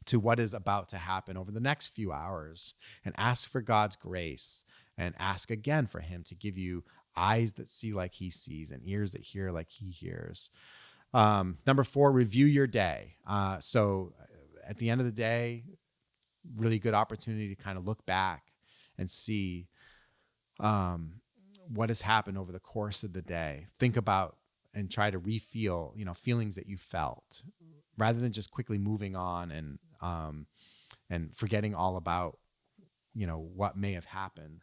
to what is about to happen over the next few hours, and ask for God's grace, and ask again for him to give you eyes that see like he sees and ears that hear like he hears. Number 4, review your day. So at the end of the day, really good opportunity to kind of look back and see what has happened over the course of the day. Think about and try to refeel, feelings that you felt, rather than just quickly moving on and forgetting all about, what may have happened.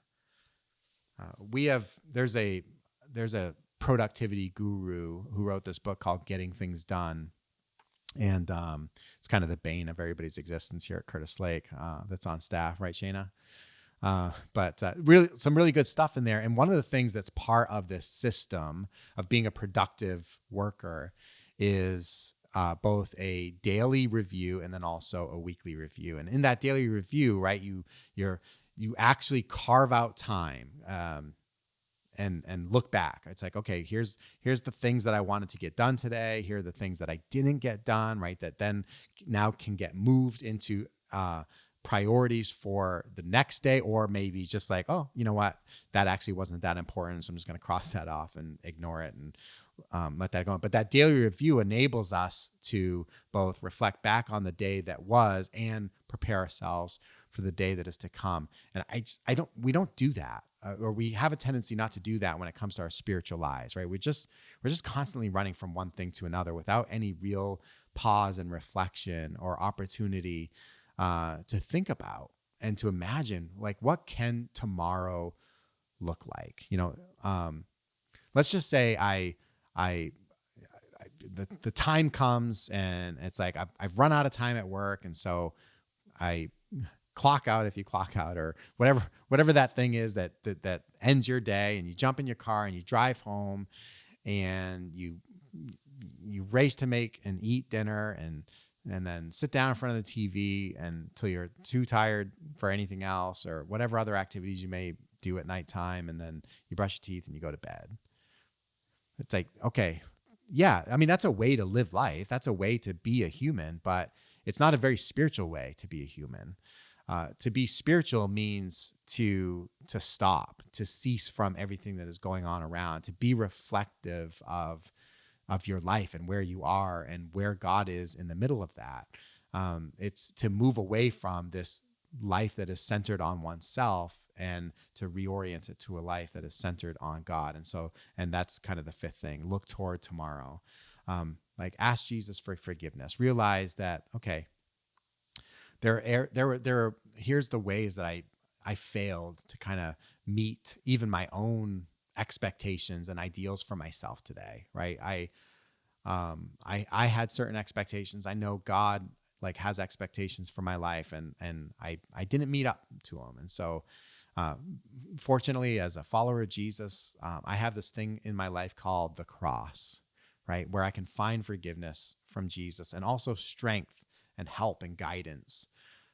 There's a productivity guru who wrote this book called Getting Things Done. And it's kind of the bane of everybody's existence here at Curtis Lake that's on staff, right, Shayna? But really, some really good stuff in there. And one of the things that's part of this system of being a productive worker is both a daily review and then also a weekly review. And in that daily review, right, you actually carve out time and look back. It's like, okay, here's the things that I wanted to get done today. Here are the things that I didn't get done, right? That then now can get moved into priorities for the next day, or maybe just like, oh, you know what, that actually wasn't that important, so I'm just going to cross that off and ignore it and let that go. But that daily review enables us to both reflect back on the day that was and prepare ourselves for the day that is to come. And we don't do that, or we have a tendency not to do that when it comes to our spiritual lives, right? We're just constantly running from one thing to another without any real pause and reflection or opportunity to think about and to imagine, like, what can tomorrow look like? Let's just say the time comes and it's like I've run out of time at work, and so I clock out, if you clock out, or whatever that thing is that ends your day, and you jump in your car and you drive home, and you race to make and eat dinner, and then sit down in front of the TV until you're too tired for anything else, or whatever other activities you may do at nighttime, and then you brush your teeth and you go to bed. It's like, okay, yeah, I mean, that's a way to live life. That's a way to be a human, but it's not a very spiritual way to be a human. To be spiritual means to stop, to cease from everything that is going on around, to be reflective of your life and where you are and where God is in the middle of that. It's to move away from this life that is centered on oneself and to reorient it to a life that is centered on God. And that's kind of the fifth thing. Look toward tomorrow. Like, ask Jesus for forgiveness. Realize that, okay, here's the ways that I failed to kind of meet even my own expectations and ideals for myself today, right? I had certain expectations. I know God has expectations for my life, and I didn't meet up to them. And so, fortunately, as a follower of Jesus, I have this thing in my life called the cross, right? Where I can find forgiveness from Jesus, and also strength and help and guidance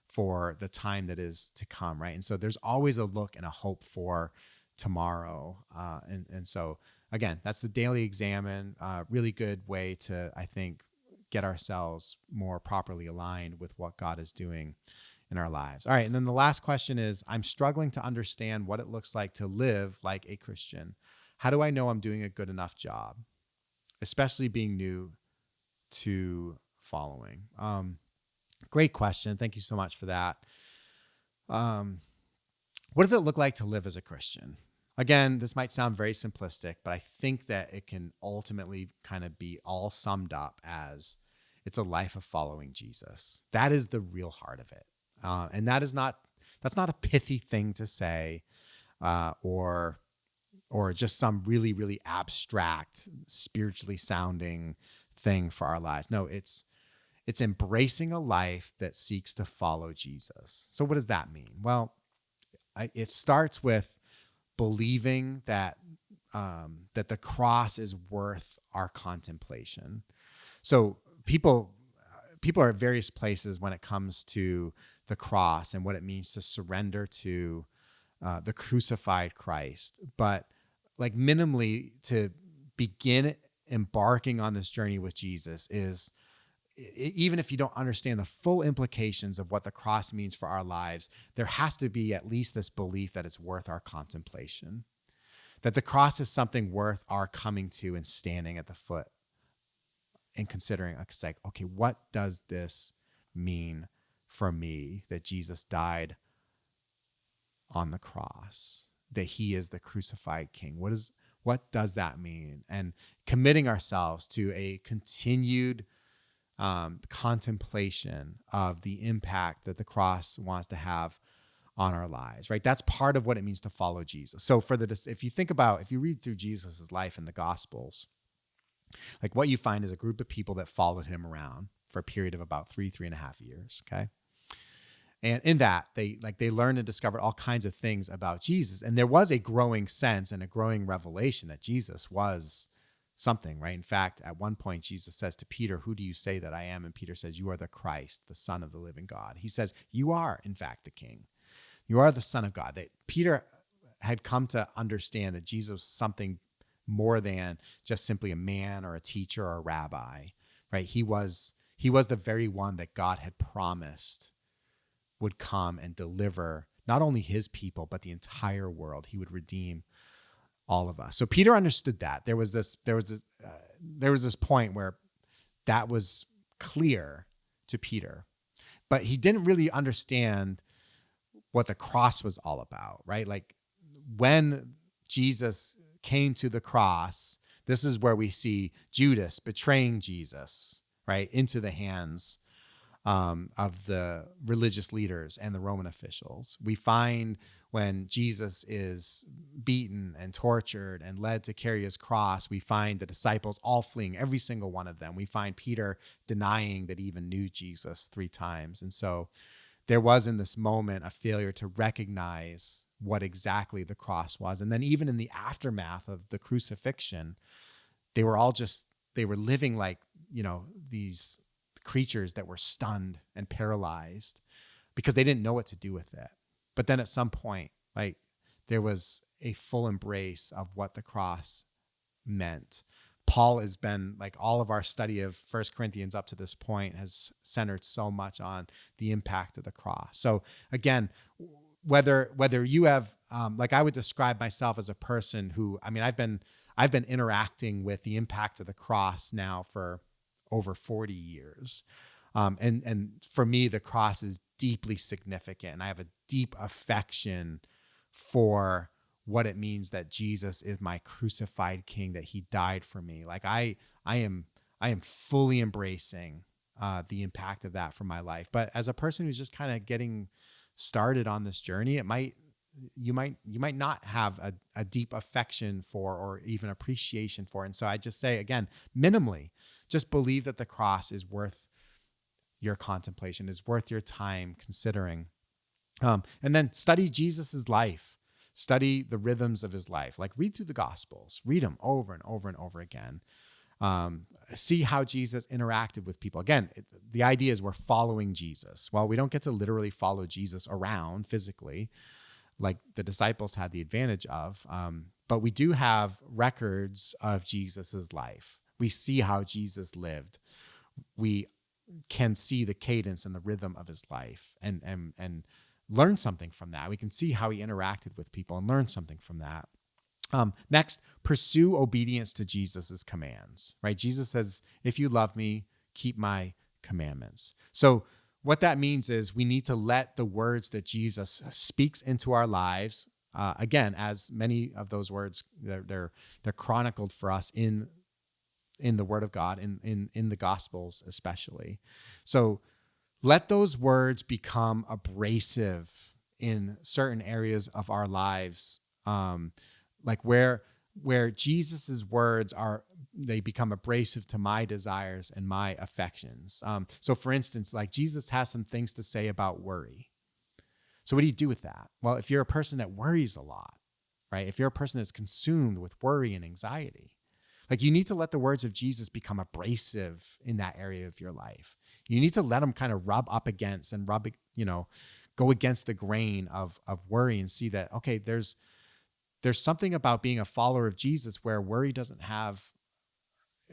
for the time that is to come, right? And so there's always a look and a hope for tomorrow. And so, again, that's the daily examine. Really good way to, I think, get ourselves more properly aligned with what God is doing in our lives. All right. And then the last question is, I'm struggling to understand what it looks like to live like a Christian. How do I know I'm doing a good enough job, especially being new to following? Great question. Thank you so much for that. What does it look like to live as a Christian? Again, this might sound very simplistic, but I think that it can ultimately kind of be all summed up as it's a life of following Jesus. That is the real heart of it. And that's not a pithy thing to say, or just some really, really abstract, spiritually sounding thing for our lives. No, it's embracing a life that seeks to follow Jesus. So what does that mean? Well, it starts with believing that the cross is worth our contemplation. So people are at various places when it comes to the cross and what it means to surrender to the crucified Christ. But minimally, to begin embarking on this journey with Jesus is, even if you don't understand the full implications of what the cross means for our lives, there has to be at least this belief that it's worth our contemplation, that the cross is something worth our coming to and standing at the foot and considering. It's like, okay, what does this mean for me that Jesus died on the cross, that he is the crucified King? What does that mean? And committing ourselves to a continued contemplation of the impact that the cross wants to have on our lives, right? That's part of what it means to follow Jesus. So if you read through Jesus's life in the Gospels, what you find is a group of people that followed him around for a period of about 3.5 years. Okay. And in that, they learned and discovered all kinds of things about Jesus. And there was a growing sense and a growing revelation that Jesus was something, right? In fact, at one point, Jesus says to Peter, "Who do you say that I am?" And Peter says, "You are the Christ, the Son of the living God." He says, "You are, in fact, the King. You are the Son of God." That Peter had come to understand that Jesus was something more than just simply a man or a teacher or a rabbi, right? He was the very one that God had promised would come and deliver not only his people, but the entire world. He would redeem all of us. So Peter understood that. There was this point where that was clear to Peter, but he didn't really understand what the cross was all about, right? Like when Jesus came to the cross, this is where we see Judas betraying Jesus, right, into the hands of the religious leaders and the Roman officials. We find when Jesus is beaten and tortured and led to carry his cross, we find the disciples all fleeing, every single one of them. We find Peter denying that he even knew Jesus 3 times. And so there was in this moment a failure to recognize what exactly the cross was. And then even in the aftermath of the crucifixion, they were living like, these creatures that were stunned and paralyzed because they didn't know what to do with it. But then at some point, like, there was a full embrace of what the cross meant. Paul has been, like, all of our study of 1 Corinthians up to this point has centered so much on the impact of the cross. So again, whether you have, like, I would describe myself as a person who, I've been interacting with the impact of the cross now for over 40 years. And for me, the cross is deeply significant. And I have a deep affection for what it means that Jesus is my crucified King, that he died for me. Like I am fully embracing the impact of that for my life. But as a person who's just kind of getting started on this journey, you might not have a deep affection for or even appreciation for. And so I just say, again, minimally, just believe that the cross is worth your contemplation, is worth your time considering. And then study Jesus's life. Study the rhythms of his life. Like, read through the Gospels. Read them over and over and over again. See how Jesus interacted with people. Again, the idea is we're following Jesus. Well, we don't get to literally follow Jesus around physically, like the disciples had the advantage of, but we do have records of Jesus's life. We see how Jesus lived. We can see the cadence and the rhythm of his life and learn something from that. We can see how he interacted with people and learn something from that. Next, pursue obedience to Jesus's commands, right? Jesus says, if you love me, keep my commandments. So what that means is we need to let the words that Jesus speaks into our lives, again, as many of those words, they're chronicled for us in the Word of God, in the Gospels especially. So let those words become abrasive in certain areas of our lives, like where Jesus's words they become abrasive to my desires and my affections. So for instance, like, Jesus has some things to say about worry. So what do you do with that? Well, if you're a person that worries a lot, right? If you're a person that's consumed with worry and anxiety, like, you need to let the words of Jesus become abrasive in that area of your life. You need to let them kind of rub up against and go against the grain of worry and see that, okay, there's something about being a follower of Jesus where worry doesn't have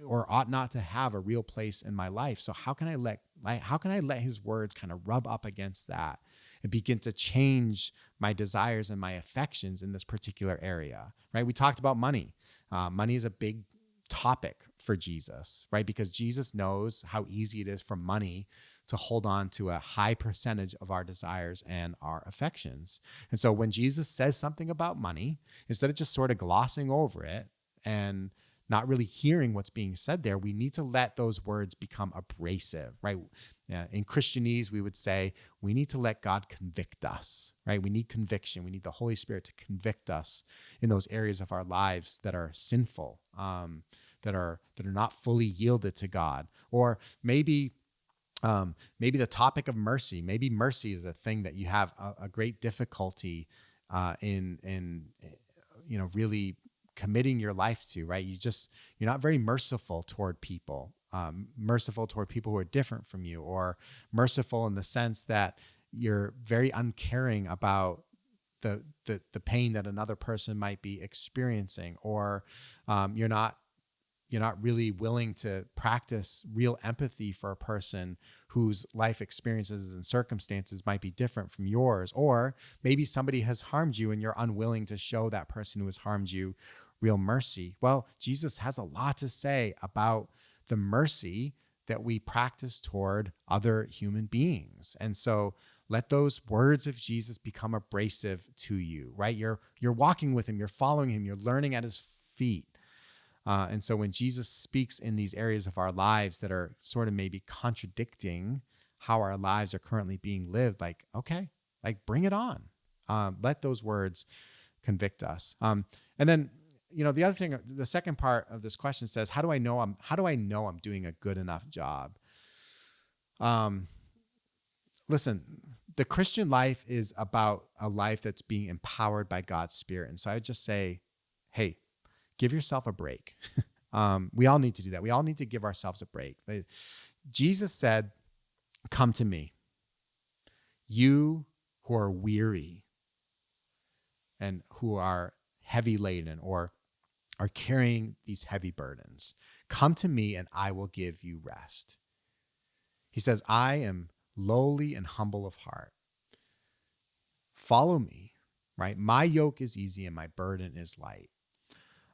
or ought not to have a real place in my life. So how can I let his words kind of rub up against that and begin to change my desires and my affections in this particular area, right? We talked about money. Money is a big topic for Jesus, right? Because Jesus knows how easy it is for money to hold on to a high percentage of our desires and our affections. And so when Jesus says something about money, instead of just sort of glossing over it and not really hearing what's being said there, we need to let those words become abrasive, right? In Christianese, we would say we need to let God convict us, right? We need conviction. We need the Holy Spirit to convict us in those areas of our lives that are sinful, that are not fully yielded to God. Or maybe the topic of mercy. Maybe mercy is a thing that you have a great difficulty in really committing your life to, right? You're not very merciful toward people, merciful toward people who are different from you, or merciful in the sense that you're very uncaring about the pain that another person might be experiencing, or you're not you're not really willing to practice real empathy for a person whose life experiences and circumstances might be different from yours. Or maybe somebody has harmed you and you're unwilling to show that person who has harmed you real mercy. Well, Jesus has a lot to say about the mercy that we practice toward other human beings. And so let those words of Jesus become abrasive to you, right? You're walking with him, you're following him, you're learning at his feet. And so when Jesus speaks in these areas of our lives that are sort of maybe contradicting how our lives are currently being lived, like, okay, like bring it on. Let those words convict us. And then, the other thing, the second part of this question says, how do I know I'm doing a good enough job? Listen, the Christian life is about a life that's being empowered by God's Spirit. And so I would just say, hey, give yourself a break. We all need to do that. We all need to give ourselves a break. Jesus said, come to me, you who are weary and who are heavy laden or are carrying these heavy burdens. Come to me and I will give you rest. He says, I am lowly and humble of heart. Follow me, right? My yoke is easy and my burden is light.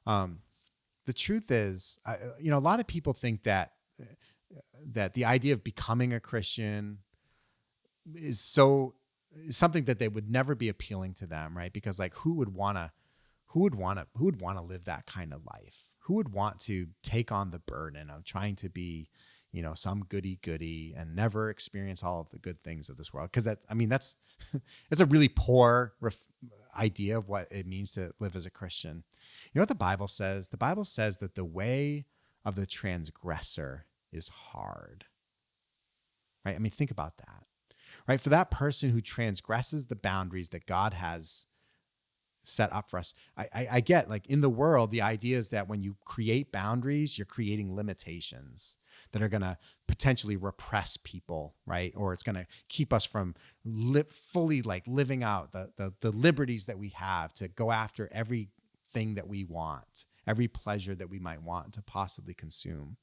The truth is, a lot of people think that the idea of becoming a Christian is something that they would never be appealing to them, right? Because like, who would want to live that kind of life? Who would want to take on the burden of trying to be, some goody and never experience all of the good things of this world? Because that's a really poor idea of what it means to live as a Christian. You know what the Bible says? The Bible says that the way of the transgressor is hard, right? Think about that, right? For that person who transgresses the boundaries that God has set up for us. I get, like, in the world, the idea is that when you create boundaries, you're creating limitations that are going to potentially repress people, right? Or it's going to keep us from fully like living out the liberties that we have to go after everything that we want, every pleasure that we might want to possibly consume.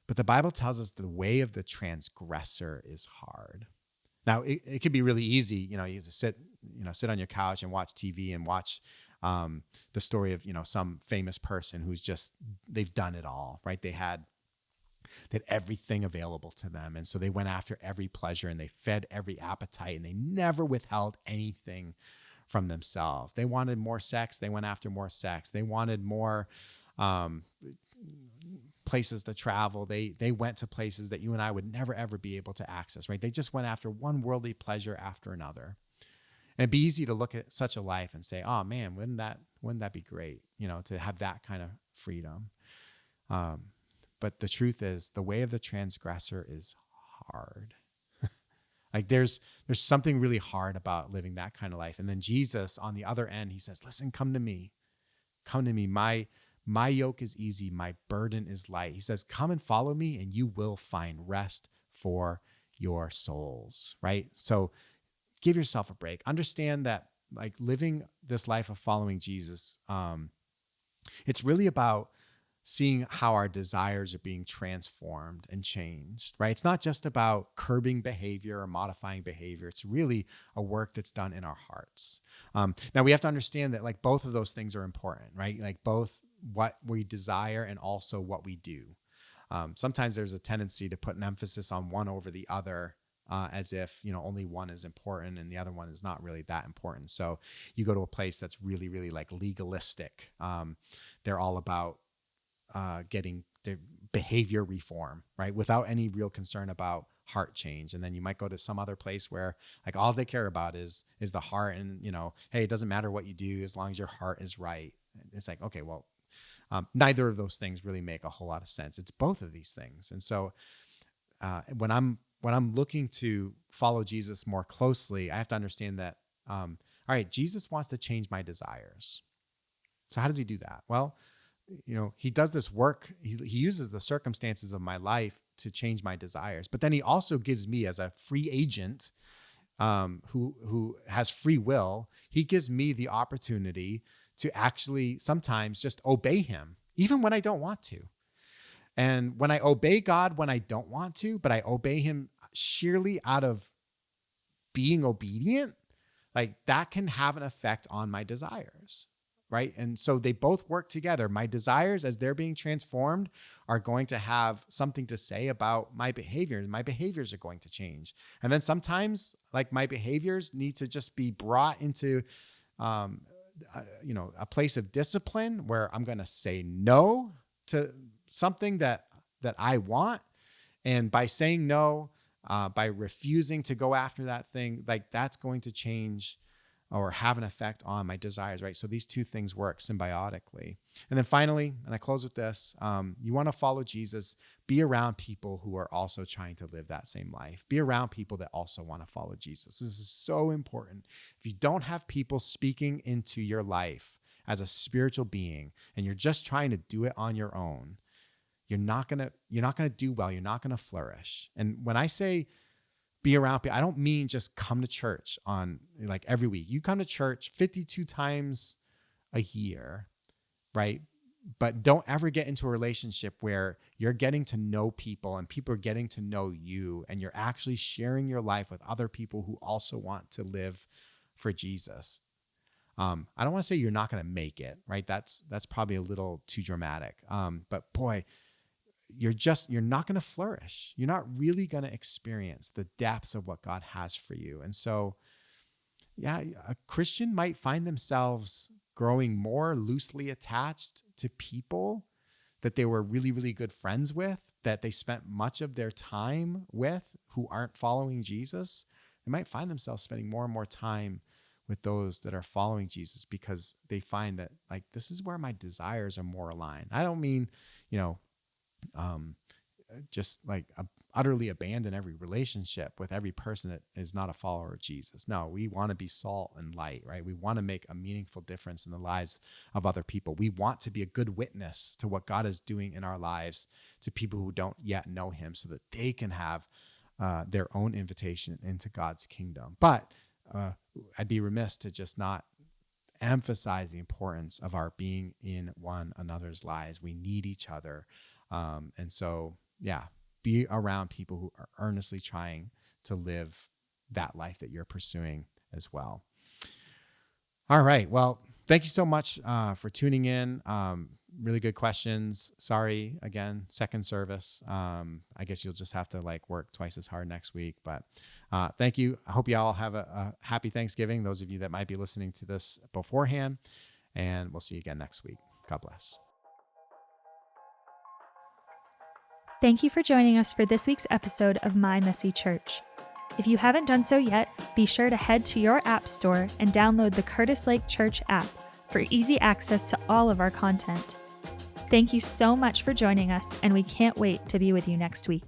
But the Bible tells us the way of the transgressor is hard. Now, it could be really easy, you just sit on your couch and watch TV and watch the story of, some famous person who's they've done it all, right? They had everything available to them. And so they went after every pleasure and they fed every appetite and they never withheld anything from themselves. They wanted more sex. They went after more sex. They wanted more places to travel. They went to places that you and I would never, ever be able to access, right? They just went after one worldly pleasure after another. And it'd be easy to look at such a life and say, oh man, wouldn't that be great, to have that kind of freedom. But the truth is, the way of the transgressor is hard. Like there's something really hard about living that kind of life. And then Jesus, on the other end, he says, listen, come to me. Come to me. My yoke is easy. My burden is light. He says, come and follow me and you will find rest for your souls, right? So give yourself a break. Understand that, like, living this life of following Jesus, it's really about seeing how our desires are being transformed and changed, right? It's not just about curbing behavior or modifying behavior. It's really a work that's done in our hearts. Now we have to understand that, like, both of those things are important, right? Like both what we desire and also what we do. Sometimes there's a tendency to put an emphasis on one over the other, as if, only one is important and the other one is not really that important. So you go to a place that's really, really like legalistic. They're all about getting the behavior reform, right? Without any real concern about heart change. And then you might go to some other place where, like, all they care about is the heart. And, hey, it doesn't matter what you do as long as your heart is right. It's like, okay, well, neither of those things really make a whole lot of sense. It's both of these things. And so when I'm looking to follow Jesus more closely, I have to understand that, all right, Jesus wants to change my desires. So how does he do that? Well, he does this work. He uses the circumstances of my life to change my desires. But then he also gives me, as a free agent who has free will, he gives me the opportunity to actually sometimes just obey him, even when I don't want to. And when I obey God when I don't want to, but I obey him sheerly out of being obedient, like that can have an effect on my desires, right? And so they both work together. My desires, as they're being transformed, are going to have something to say about my behaviors. My behaviors are going to change. And then sometimes like my behaviors need to just be brought into, a place of discipline where I'm going to say no to something that I want. And by saying no, by refusing to go after that thing, like that's going to change or have an effect on my desires, right? So these two things work symbiotically. And then finally, and I close with this, you want to follow Jesus, be around people who are also trying to live that same life. Be around people that also want to follow Jesus. This is so important. If you don't have people speaking into your life as a spiritual being, and you're just trying to do it on your own, you're not gonna do well. You're not gonna flourish. And when I say be around people, I don't mean just come to church on like every week. You come to church 52 times a year, right? But don't ever get into a relationship where you're getting to know people and people are getting to know you, and you're actually sharing your life with other people who also want to live for Jesus. I don't want to say you're not going to make it, right? That's probably a little too dramatic. But boy, you're not going to flourish. You're not really going to experience the depths of what God has for you. And so, yeah, a Christian might find themselves growing more loosely attached to people that they were really, really good friends with, that they spent much of their time with, who aren't following Jesus. They might find themselves spending more and more time with those that are following Jesus, because they find that like, this is where my desires are more aligned. I don't mean, just like utterly abandon every relationship with every person that is not a follower of Jesus. No, we want to be salt and light, right? We want to make a meaningful difference in the lives of other people. We want to be a good witness to what God is doing in our lives to people who don't yet know him, so that they can have their own invitation into God's kingdom. But I'd be remiss to just not emphasize the importance of our being in one another's lives. We need each other. And so, yeah, be around people who are earnestly trying to live that life that you're pursuing as well. All right. Well, thank you so much for tuning in. Really good questions. Sorry, again, second service. I guess you'll just have to like work twice as hard next week. But thank you. I hope you all have a happy Thanksgiving, those of you that might be listening to this beforehand. And we'll see you again next week. God bless. Thank you for joining us for this week's episode of My Messy Church. If you haven't done so yet, be sure to head to your app store and download the Curtis Lake Church app for easy access to all of our content. Thank you so much for joining us, and we can't wait to be with you next week.